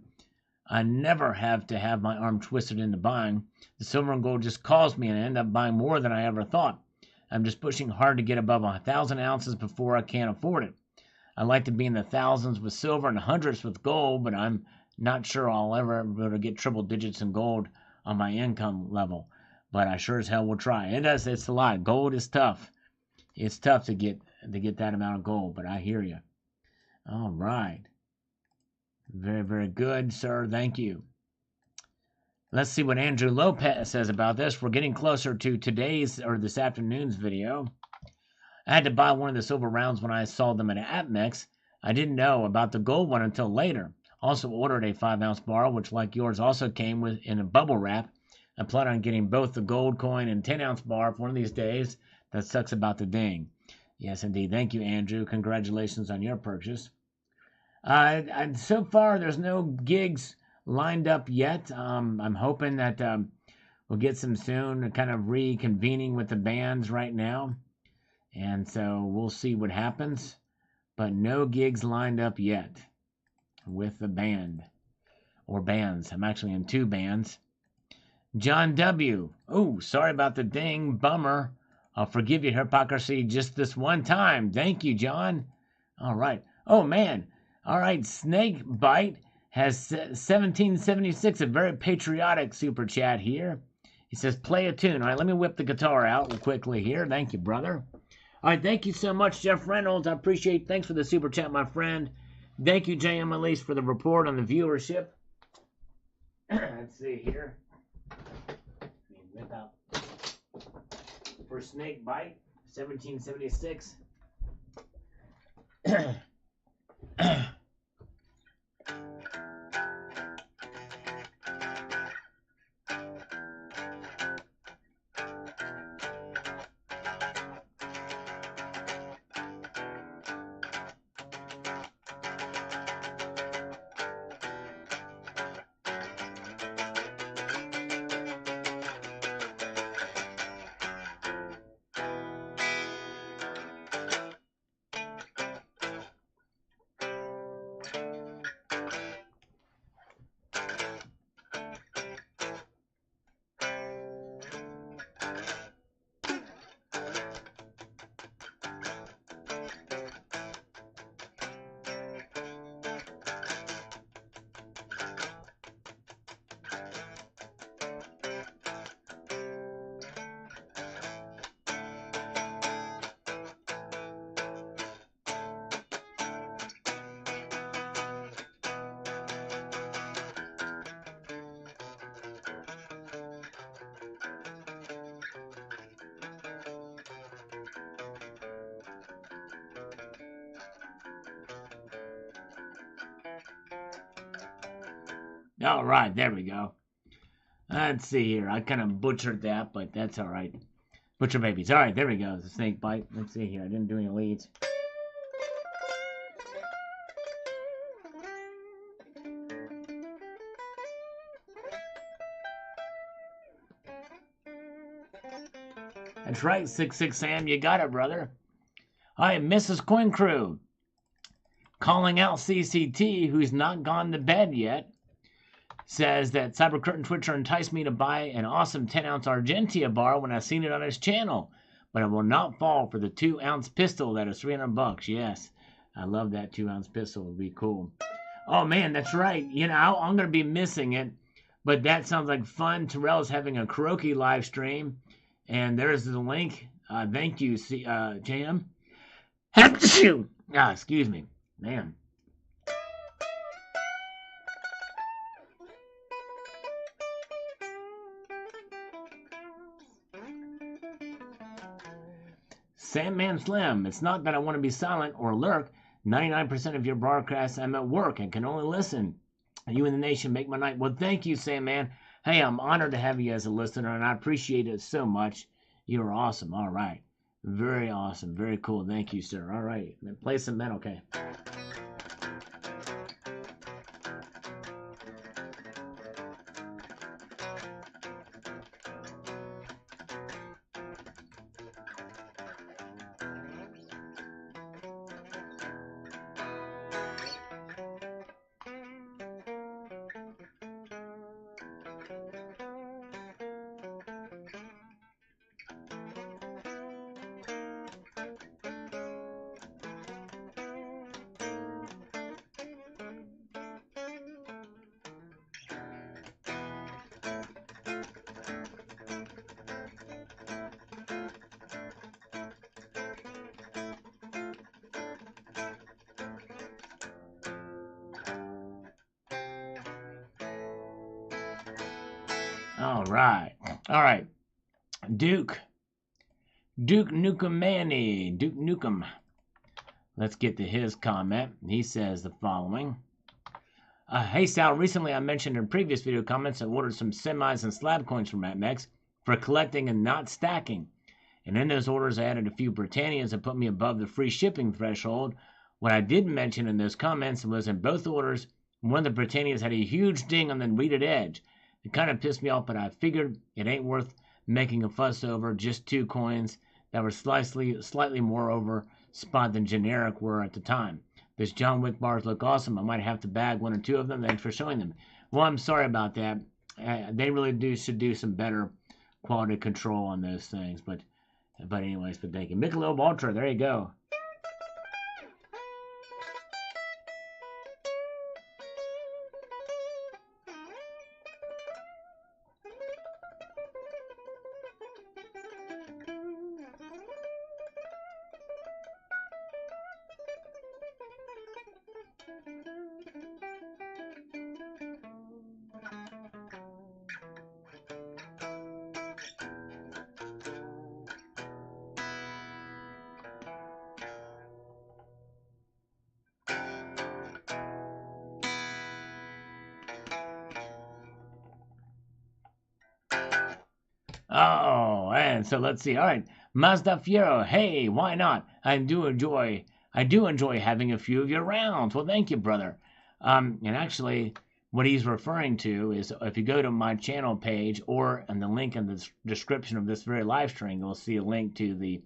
I never have to have my arm twisted into buying. The silver and gold just calls me and I end up buying more than I ever thought. I'm just pushing hard to get above 1,000 ounces before I can't afford it. I like to be in the thousands with silver and hundreds with gold, but I'm not sure I'll ever be able to get triple digits in gold on my income level. But I sure as hell will try. It's a lot. Gold is tough. It's tough to get that amount of gold, but I hear you. All right. Very, very good, sir. Thank you. Let's see what Andrew Lopez says about this. We're getting closer to today's or this afternoon's video. I had to buy one of the silver rounds when I saw them at AtMex. I didn't know about the gold one until later. Also ordered a 5-ounce bar, which like yours also came with in a bubble wrap. I plan on getting both the gold coin and 10-ounce bar for one of these days. That sucks about the ding. Yes, indeed. Thank you, Andrew. Congratulations on your purchase. So far, there's no gigs lined up yet. I'm hoping that we'll get some soon, kind of reconvening with the bands right now. And so we'll see what happens. But no gigs lined up yet with the band or bands. I'm actually in 2 bands. John W. Oh, sorry about the ding. Bummer. I'll forgive your hypocrisy just this one time. Thank you, John. All right. Oh, man. All right. Snake Bite has 1776, a very patriotic super chat here. He says, play a tune. All right, let me whip the guitar out quickly here. Thank you, brother. All right, thank you so much, Jeff Reynolds. I appreciate it. Thanks for the super chat, my friend. Thank you, J.M. Elise, for the report on the viewership. Let's see here. Let me whip out. For Snake Bite, 1776. All right, there we go. Let's see here. I kind of butchered that, but that's all right. Butcher babies. All right, there we go. The snake bite. Let's see here. I didn't do any leads. That's right, 66 Sam. You got it, brother. Hi, Mrs. Coin Crew. Calling out CCT, who's not gone to bed yet, says that Cybercurtain Twitcher enticed me to buy an awesome 10-ounce Argentia bar when I seen it on his channel, but I will not fall for the 2-ounce pistol that is $300. Yes, I love that 2-ounce pistol. It would be cool. Oh man, that's right. You know, I'm gonna be missing it, but that sounds like fun. Terrell's having a karaoke live stream, and there's the link. Thank you, JM. Excuse me, man. Sandman Slim, it's not that I want to be silent or lurk. 99% of your broadcasts I'm at work and can only listen. You and the nation make my night. Well, thank you, Sandman. Hey, I'm honored to have you as a listener, and I appreciate it so much. You're awesome. All right. Very awesome. Very cool. Thank you, sir. All right. Play some metal, okay? All right. All right. Duke Nukem. Duke Nukem. Let's get to his comment. He says the following. Hey Sal, recently I mentioned in previous video comments I ordered some semis and slab coins from AtMex for collecting and not stacking. And in those orders I added a few Britannias that put me above the free shipping threshold. What I didn't mention in those comments was in both orders, one of the Britannias had a huge ding on the reeded edge. It kind of pissed me off, but I figured it ain't worth making a fuss over. Just 2 coins that were slightly more over spot than generic were at the time. Those John Wick bars look awesome. I might have to bag 1 or 2 of them. Thanks for showing them. Well, I'm sorry about that. They really should do some better quality control on those things. But anyways, but thank you. Michelob Ultra, there you go. Oh, and so let's see. All right, Mazda Fiero. Hey, why not? I do enjoy having a few of your rounds. Well, thank you, brother. And actually, what he's referring to is if you go to my channel page or in the link in the description of this very live stream, you'll see a link to the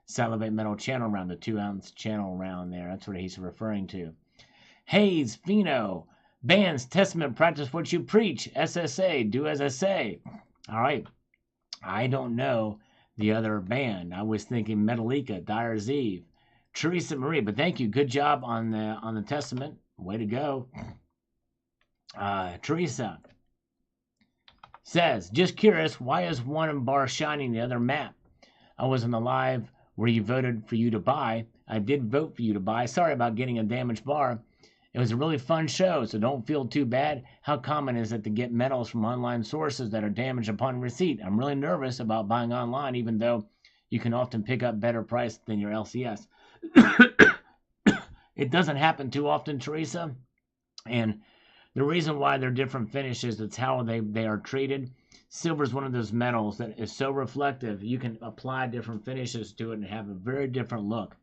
Salivate Metal channel round, the 2-ounce channel round there. That's what he's referring to. Hayes Fino. Bands, Testament, practice what you preach. SSA, do as I say. All right. I don't know the other band. I was thinking Metallica, Dyer's Eve, Teresa Marie. But thank you. Good job on the Testament. Way to go. Teresa says, just curious, why is one bar shining, the other matte? I was on the live where you voted for you to buy. I did vote for you to buy. Sorry about getting a damaged bar. It was a really fun show, so don't feel too bad. How common is it to get metals from online sources that are damaged upon receipt? I'm really nervous about buying online, even though you can often pick up better price than your LCS. It doesn't happen too often, Teresa. And The reason why they're different finishes, it's how they are treated. Silver is one of those metals that is so reflective, you can apply different finishes to it and have a very different look.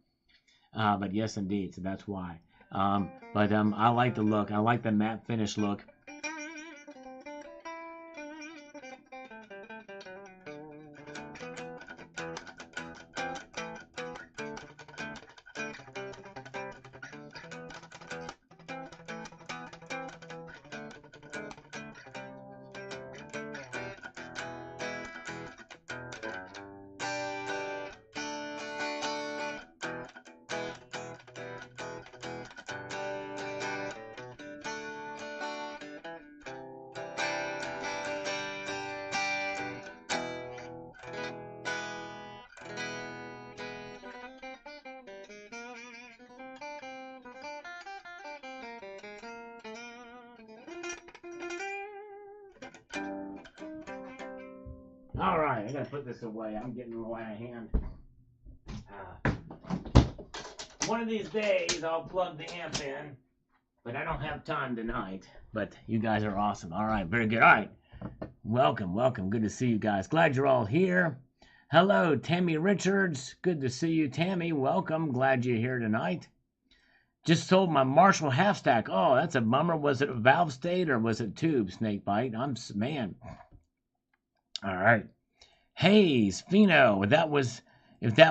But yes, indeed, so that's why. I like the look. I like the matte finish look. All right, I gotta put this away. I'm getting away out of hand. One of these days, I'll plug the amp in, but I don't have time tonight. But you guys are awesome. All right, very good. All right, welcome, welcome. Good to see you guys. Glad you're all here. Hello, Tammy Richards. Good to see you, Tammy. Welcome. Glad you're here tonight. Just sold my Marshall half stack. Oh, that's a bummer. Was it a valve state or was it tube snakebite? Man. All right. Hayes, Fino. If that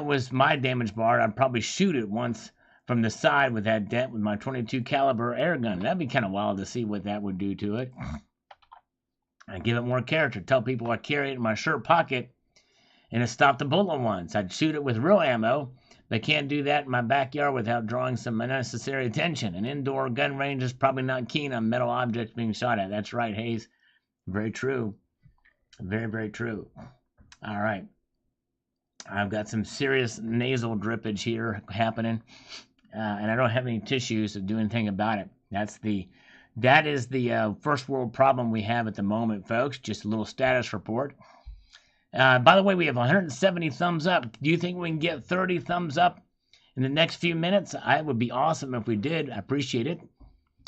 was my damage bar, I'd probably shoot it once from the side with that dent with my 22 caliber air gun. That'd be kind of wild to see what that would do to it. I'd give it more character. Tell people I carry it in my shirt pocket and it stopped the bullet once. I'd shoot it with real ammo. They can't do that in my backyard without drawing some unnecessary attention. An indoor gun range is probably not keen on metal objects being shot at. That's right, Hayes. Very true. Very, very true. All right. I've got some serious nasal drippage here happening, and I don't have any tissues to do anything about it. That is the first world problem we have at the moment, folks. Just a little status report. By the way, we have 170 thumbs up. Do you think we can get 30 thumbs up in the next few minutes? It would be awesome if we did. I appreciate it.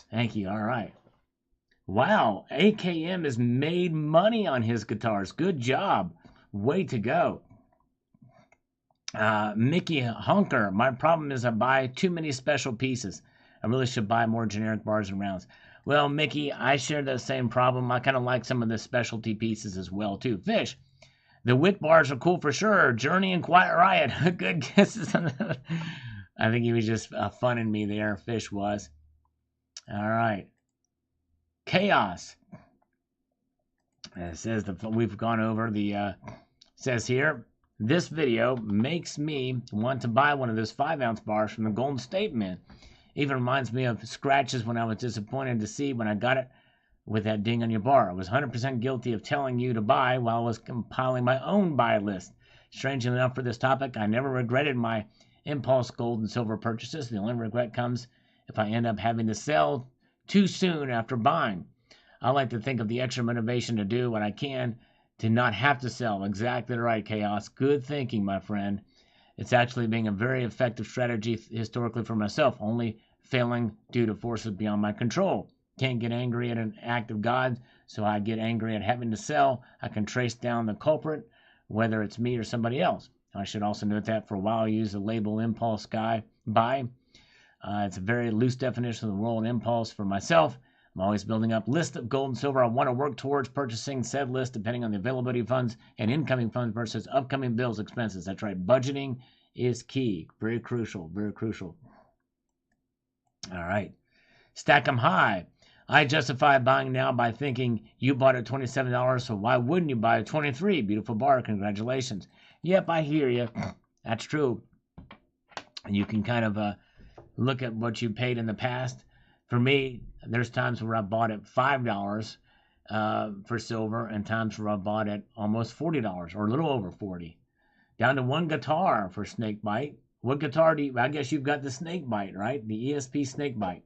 Thank you. All right. Wow, AKM has made money on his guitars. Good job. Way to go. Mickey Hunker, my problem is I buy too many special pieces. I really should buy more generic bars and rounds. Well, Mickey, I share that same problem. I kind of like some of the specialty pieces as well, too. Fish, the Wick bars are cool for sure. Journey and Quiet Riot, good guesses. I think he was just funning me there, Fish was. All right. Chaos. It says we've gone over the, says here, this video makes me want to buy one of those 5-ounce bars from the Golden State Mint. Even reminds me of scratches when I was disappointed to see when I got it with that ding on your bar. I was 100% guilty of telling you to buy while I was compiling my own buy list. Strangely enough for this topic, I never regretted my impulse gold and silver purchases. The only regret comes if I end up having to sell too soon after buying. I like to think of the extra motivation to do what I can to not have to sell. Exactly right, Chaos. Good thinking, my friend. It's actually being a very effective strategy historically for myself, only failing due to forces beyond my control. Can't get angry at an act of God, so I get angry at having to sell. I can trace down the culprit, whether it's me or somebody else. I should also note that for a while I used the label impulse buy. It's a very loose definition of the role of impulse for myself. I'm always building up lists of gold and silver I want to work towards purchasing said list depending on the availability of funds and incoming funds versus upcoming bills expenses. That's right. Budgeting is key. Very crucial. Very crucial. All right. Stack 'em high. I justify buying now by thinking you bought at $27, so why wouldn't you buy at $23? Beautiful bar. Congratulations. Yep, I hear you. That's true. You can kind of look at what you paid in the past. For me, there's times where I bought at $5 for silver and times where I bought at almost $40 or a little over 40. Down to one guitar for snakebite. What guitar do you, I guess you've got the snakebite, right? The ESP snakebite.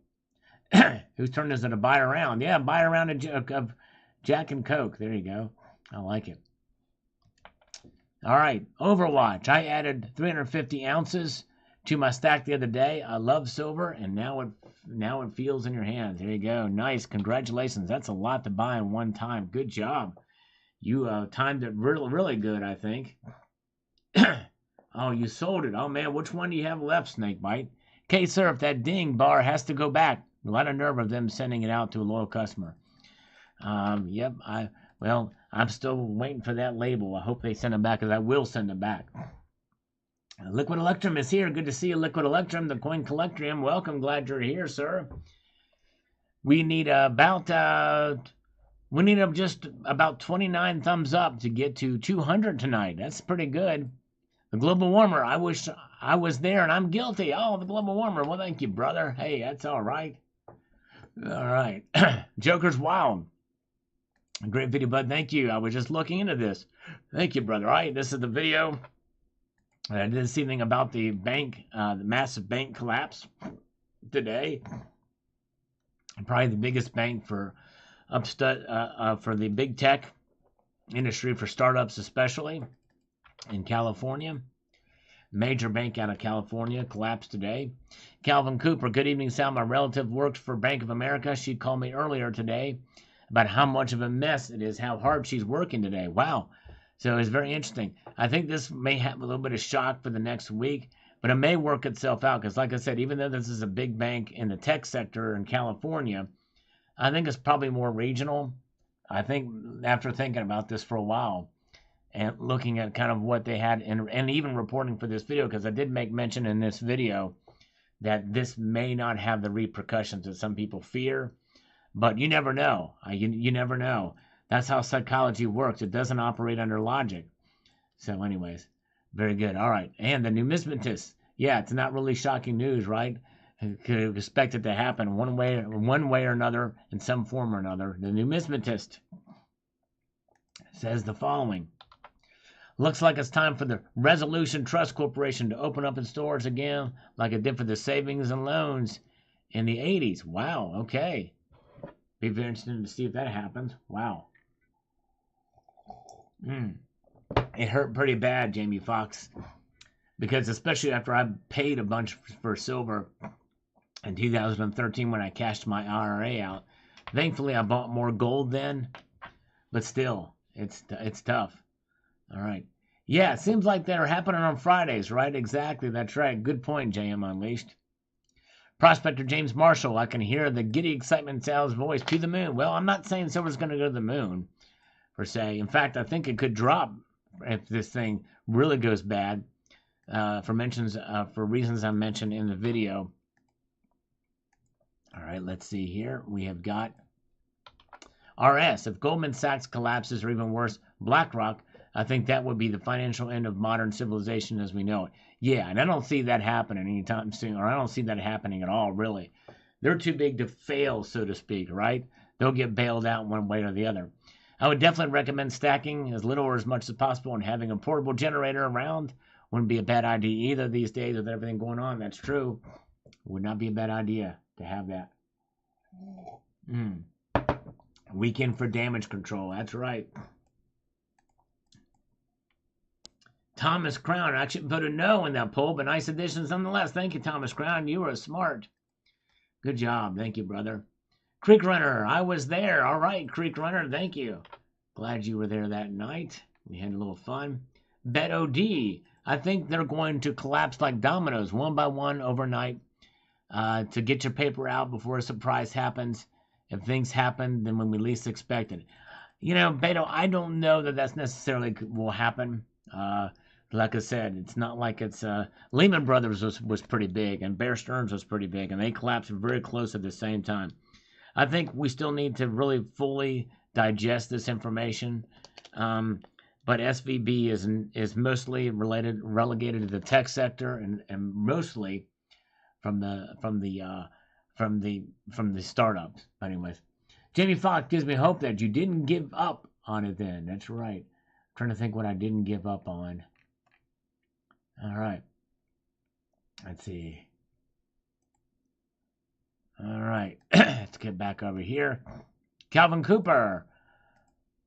Whose turn is it to buy around? Yeah, buy around of Jack and Coke. There you go. I like it. All right, Overwatch. I added 350 ounces to my stack the other day. I love silver, and now it feels in your hands. There you go. Nice. Congratulations. That's a lot to buy in one time. Good job. You timed it really, really good, I think. Oh, you sold it. Oh, man, which one do you have left, Snakebite? Okay, sir, if that ding bar has to go back, a lot of nerve of them sending it out to a loyal customer. Yep, I'm still waiting for that label. I hope they send it back, because I will send it back. Liquid Electrum is here. Good to see you, Liquid Electrum, the coin collectrium. Welcome. Glad you're here, sir. We need just about 29 thumbs up to get to 200 tonight. That's pretty good. The global warmer. I wish I was there, and I'm guilty. Oh, the global warmer. Well, thank you, brother. Hey, that's all right. All right. Joker's Wild. Great video, bud. Thank you. I was just looking into this. Thank you, brother. All right, this is the video. I did see anything about the bank, the massive bank collapse today. Probably the biggest bank for for the big tech industry, for startups especially in California. Major bank out of California collapsed today. Calvin Cooper, good evening, Sal. My relative works for Bank of America. She called me earlier today about how much of a mess it is, how hard she's working today. Wow. So it's very interesting. I think this may have a little bit of shock for the next week, but it may work itself out because, like I said, even though this is a big bank in the tech sector in California, I think it's probably more regional. I think after thinking about this for a while and looking at kind of what they had and even reporting for this video, because I did make mention in this video that this may not have the repercussions that some people fear, but you never know. You never know. That's how psychology works. It doesn't operate under logic. So anyways, very good. All right. And the numismatist. Yeah, it's not really shocking news, right? You could expect it to happen one way or another, in some form or another. The numismatist says the following. Looks like it's time for the Resolution Trust Corporation to open up its doors again like it did for the savings and loans in the 80s. Wow, okay. Be very interesting to see if that happens. Wow. It hurt pretty bad, Jamie Foxx, because especially after I paid a bunch for silver in 2013 when I cashed my IRA out. Thankfully, I bought more gold then, but still, it's tough. All right. Yeah, it seems like they're happening on Fridays, right? Exactly. That's right. Good point, JM Unleashed. Prospector James Marshall, I can hear the giddy excitement in Sal's voice. To the moon. Well, I'm not saying silver's going to go to the moon, per se. In fact, I think it could drop if this thing really goes bad, for reasons I mentioned in the video. All right, let's see here. We have got RS. If Goldman Sachs collapses, or even worse, BlackRock, I think that would be the financial end of modern civilization as we know it. Yeah, and I don't see that happening anytime soon, or I don't see that happening at all, really. They're too big to fail, so to speak, right? They'll get bailed out one way or the other. I would definitely recommend stacking as little or as much as possible, and having a portable generator around wouldn't be a bad idea either these days with everything going on. That's true. Would not be a bad idea to have that. Weekend for damage control. That's right. Thomas Crown actually voted no in that poll, but nice additions nonetheless. Thank you, Thomas Crown. You were smart. Good job. Thank you, brother. Creek Runner, I was there. All right, Creek Runner, thank you. Glad you were there that night. We had a little fun. Bet OD, I think they're going to collapse like dominoes, one by one overnight, to get your paper out before a surprise happens. If things happen, then when we least expect it. You know, Beto, I don't know that that's necessarily will happen. Like I said, it's not like it's Lehman Brothers was pretty big, and Bear Stearns was pretty big, and they collapsed very close at the same time. I think we still need to really fully digest this information. But SVB is mostly relegated to the tech sector, and mostly from the startups. Anyways, Jamie Foxx gives me hope that you didn't give up on it. Then that's right. I'm trying to think what I didn't give up on. All right. Let's see. All right. Let's get back over here. Calvin Cooper.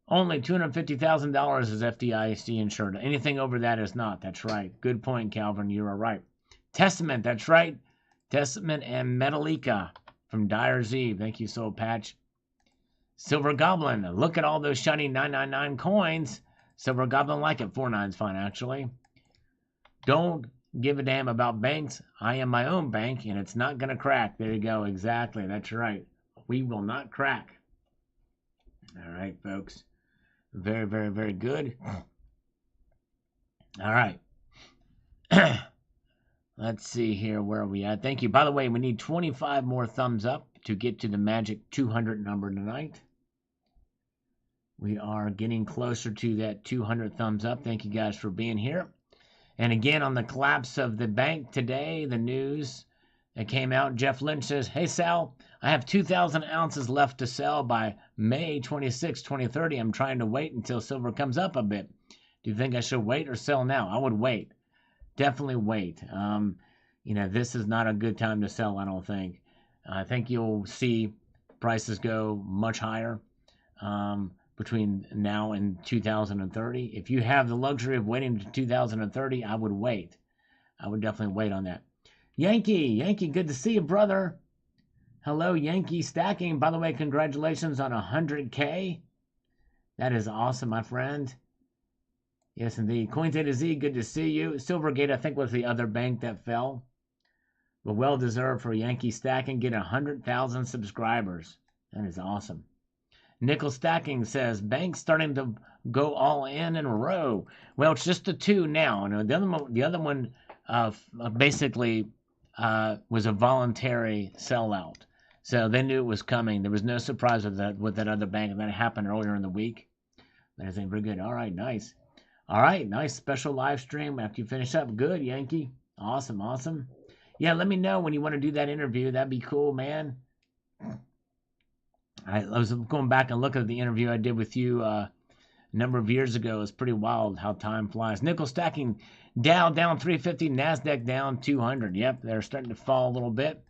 Only $250,000 is FDIC insured. Anything over that is not. That's right. Good point, Calvin. You are right. Testament, that's right. Testament and Metallica from Dyer's Eve. Thank you, Soul Patch. Silver Goblin, look at all those shiny 999 coins. Silver Goblin like it. 49's fine, actually. Don't give a damn about banks. I am my own bank, and it's not going to crack. There you go. Exactly. That's right. We will not crack. All right, folks. Very, very, very good. All right. Let's see here. Where are we at? Thank you. By the way, we need 25 more thumbs up to get to the magic 200 number tonight. We are getting closer to that 200 thumbs up. Thank you guys for being here. And again, on the collapse of the bank today, the news that came out, Jeff Lynch says, "Hey, Sal, I have 2,000 ounces left to sell by May 26, 2030. I'm trying to wait until silver comes up a bit. Do you think I should wait or sell now?" I would wait. Definitely wait. This is not a good time to sell, I don't think. I think you'll see prices go much higher between now and 2030. If you have the luxury of waiting to 2030, I would wait. I would definitely wait on that. Yankee, good to see you, brother. Hello, Yankee Stacking. By the way, congratulations on 100K. That is awesome, my friend. Yes, indeed. Coins A to Z, good to see you. Silvergate, I think, was the other bank that fell. But well-deserved for Yankee Stacking. Get 100,000 subscribers. That is awesome. Nickel Stacking says, banks starting to go all in a row. Well, it's just the two now. The other one basically was a voluntary sellout. So they knew it was coming. There was no surprise with that other bank, and that happened earlier in the week. That is very good. All right, nice. All right, nice special live stream after you finish up. Good, Yankee. Awesome. Yeah, let me know when you want to do that interview. That'd be cool, man. I was going back and looking at the interview I did with you a number of years ago. It's pretty wild how time flies. Nickel Stacking, Dow down 350, NASDAQ down 200. Yep, they're starting to fall a little bit.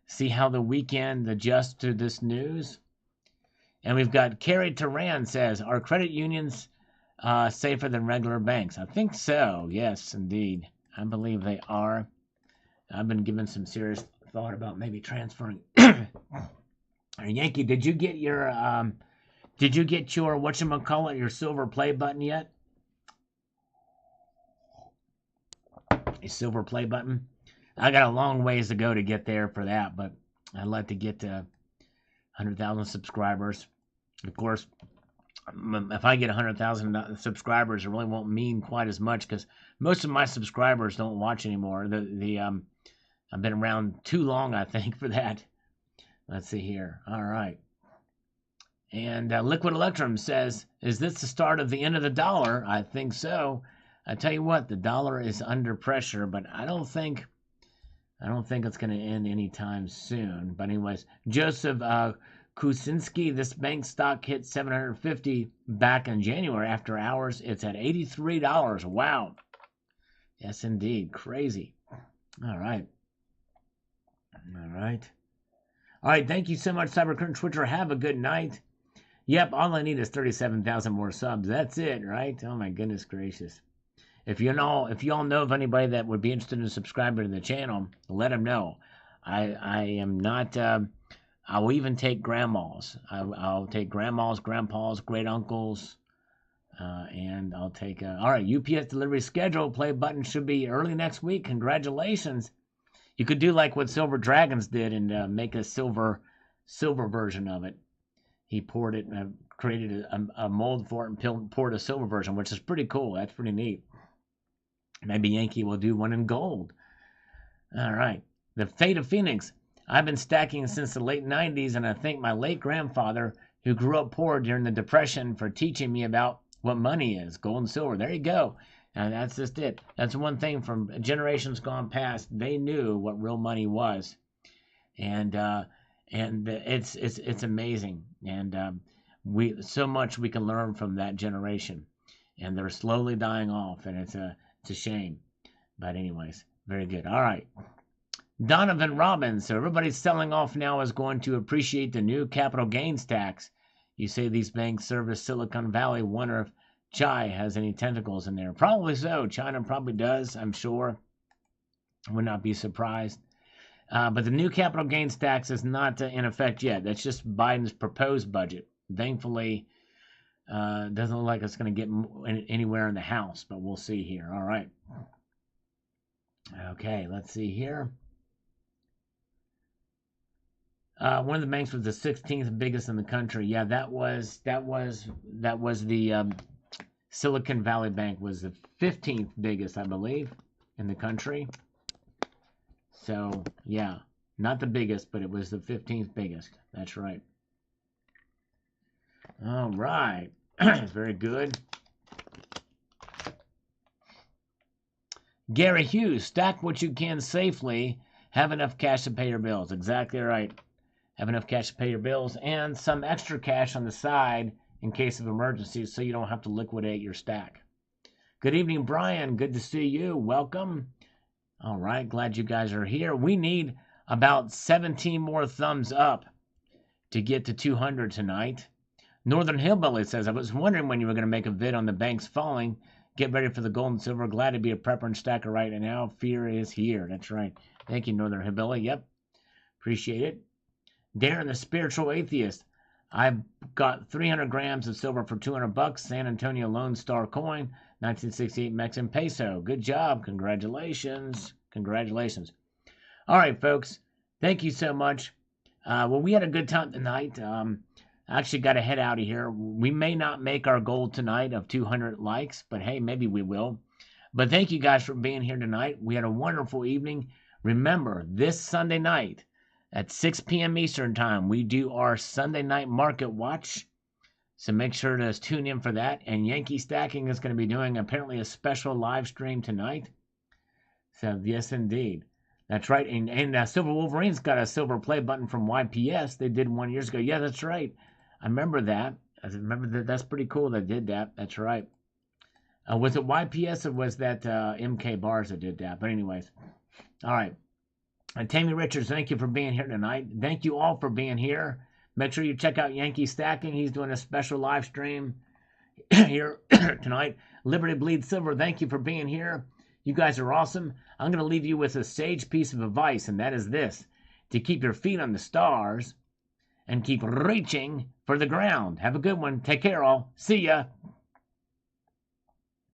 See how the weekend adjusts to this news. And we've got Carrie Turan says, are credit unions safer than regular banks? I think so. Yes, indeed. I believe they are. I've been given some serious thought about maybe transferring. Yankee, did you get your whatchamacallit, your silver play button yet? A silver play button? I got a long ways to go to get there for that, but I'd like to get to 100,000 subscribers. Of course, if I get 100,000 subscribers, it really won't mean quite as much because most of my subscribers don't watch anymore. I've been around too long, I think, for that. Let's see here. All right. And Liquid Electrum says, is this the start of the end of the dollar? I think so. I tell you what, the dollar is under pressure, but I don't think it's going to end anytime soon. But anyways, Joseph Kuczynski, this bank stock hit 750 back in January. After hours, it's at $83. Wow. Yes, indeed. Crazy. All right. All right, thank you so much, Cybercurrent Twitcher. Have a good night. Yep, all I need is 37,000 more subs. That's it, right? Oh my goodness gracious. If you all know of anybody that would be interested in subscribing to the channel, let them know. I am not. I will even take grandmas. I'll take grandmas, grandpas, great uncles, and I'll take. All right, UPS delivery schedule play button should be early next week. Congratulations. You could do like what Silver Dragons did and make a silver version of it. He poured it and created a mold for it and poured a silver version, which is pretty cool. That's pretty neat. Maybe Yankee will do one in gold. All right. The Fate of Phoenix. I've been stacking since the late 90s, and I thank my late grandfather, who grew up poor during the Depression, for teaching me about what money is, gold and silver. There you go. And that's just it. That's one thing from generations gone past. They knew what real money was, and it's amazing. And so much we can learn from that generation, and they're slowly dying off, and it's a shame. But anyways, very good. All right, Donovan Robbins. So everybody's selling off now is going to appreciate the new capital gains tax. You say these banks service Silicon Valley. Wonder if Chai has any tentacles in there. Probably so. China probably does, I'm sure. I would not be surprised. But the new capital gains tax is not in effect yet. That's just Biden's proposed budget. Thankfully, doesn't look like it's going to get anywhere in the House, but we'll see here. All right. Okay, let's see here. One of the banks was the 16th biggest in the country. Yeah, that was the Silicon Valley Bank was the 15th biggest, I believe, in the country. So, yeah, not the biggest, but it was the 15th biggest. That's right. All right. Very good. Gary Hughes, stack what you can safely. Have enough cash to pay your bills. Exactly right. Have enough cash to pay your bills and some extra cash on the side in case of emergencies so you don't have to liquidate your stack. Good evening, Brian. Good to see you. Welcome. All right. Glad you guys are here. We need about 17 more thumbs up to get to 200 tonight. Northern Hillbilly says, I was wondering when you were going to make a vid on the banks falling. Get ready for the gold and silver. Glad to be a prepper and stacker right now. Fear is here. That's right. Thank you, Northern Hillbilly. Yep. Appreciate it. Darren, the spiritual atheist. I've got 300 grams of silver for $200. San Antonio Lone Star coin, 1968 Mexican peso. Good job. Congratulations. Congratulations. All right, folks. Thank you so much. Well, we had a good time tonight. I actually got to head out of here. We may not make our goal tonight of 200 likes, but hey, maybe we will. But thank you guys for being here tonight. We had a wonderful evening. Remember, this Sunday night at 6 p.m. Eastern Time, we do our Sunday night market watch. So make sure to tune in for that. And Yankee Stacking is going to be doing apparently a special live stream tonight. So yes, indeed. That's right. And Silver Wolverine's got a silver play button from YPS. They did one years ago. Yeah, that's right. I remember that. That's pretty cool they did that. That's right. Was it YPS or was that MK Bars that did that? But anyways. All right. And Tammy Richards, thank you for being here tonight. Thank you all for being here. Make sure you check out Yankee Stacking. He's doing a special live stream here tonight. Liberty Bleed Silver, thank you for being here. You guys are awesome. I'm going to leave you with a sage piece of advice, and that is this: to keep your feet on the stars and keep reaching for the ground. Have a good one. Take care, all. See ya.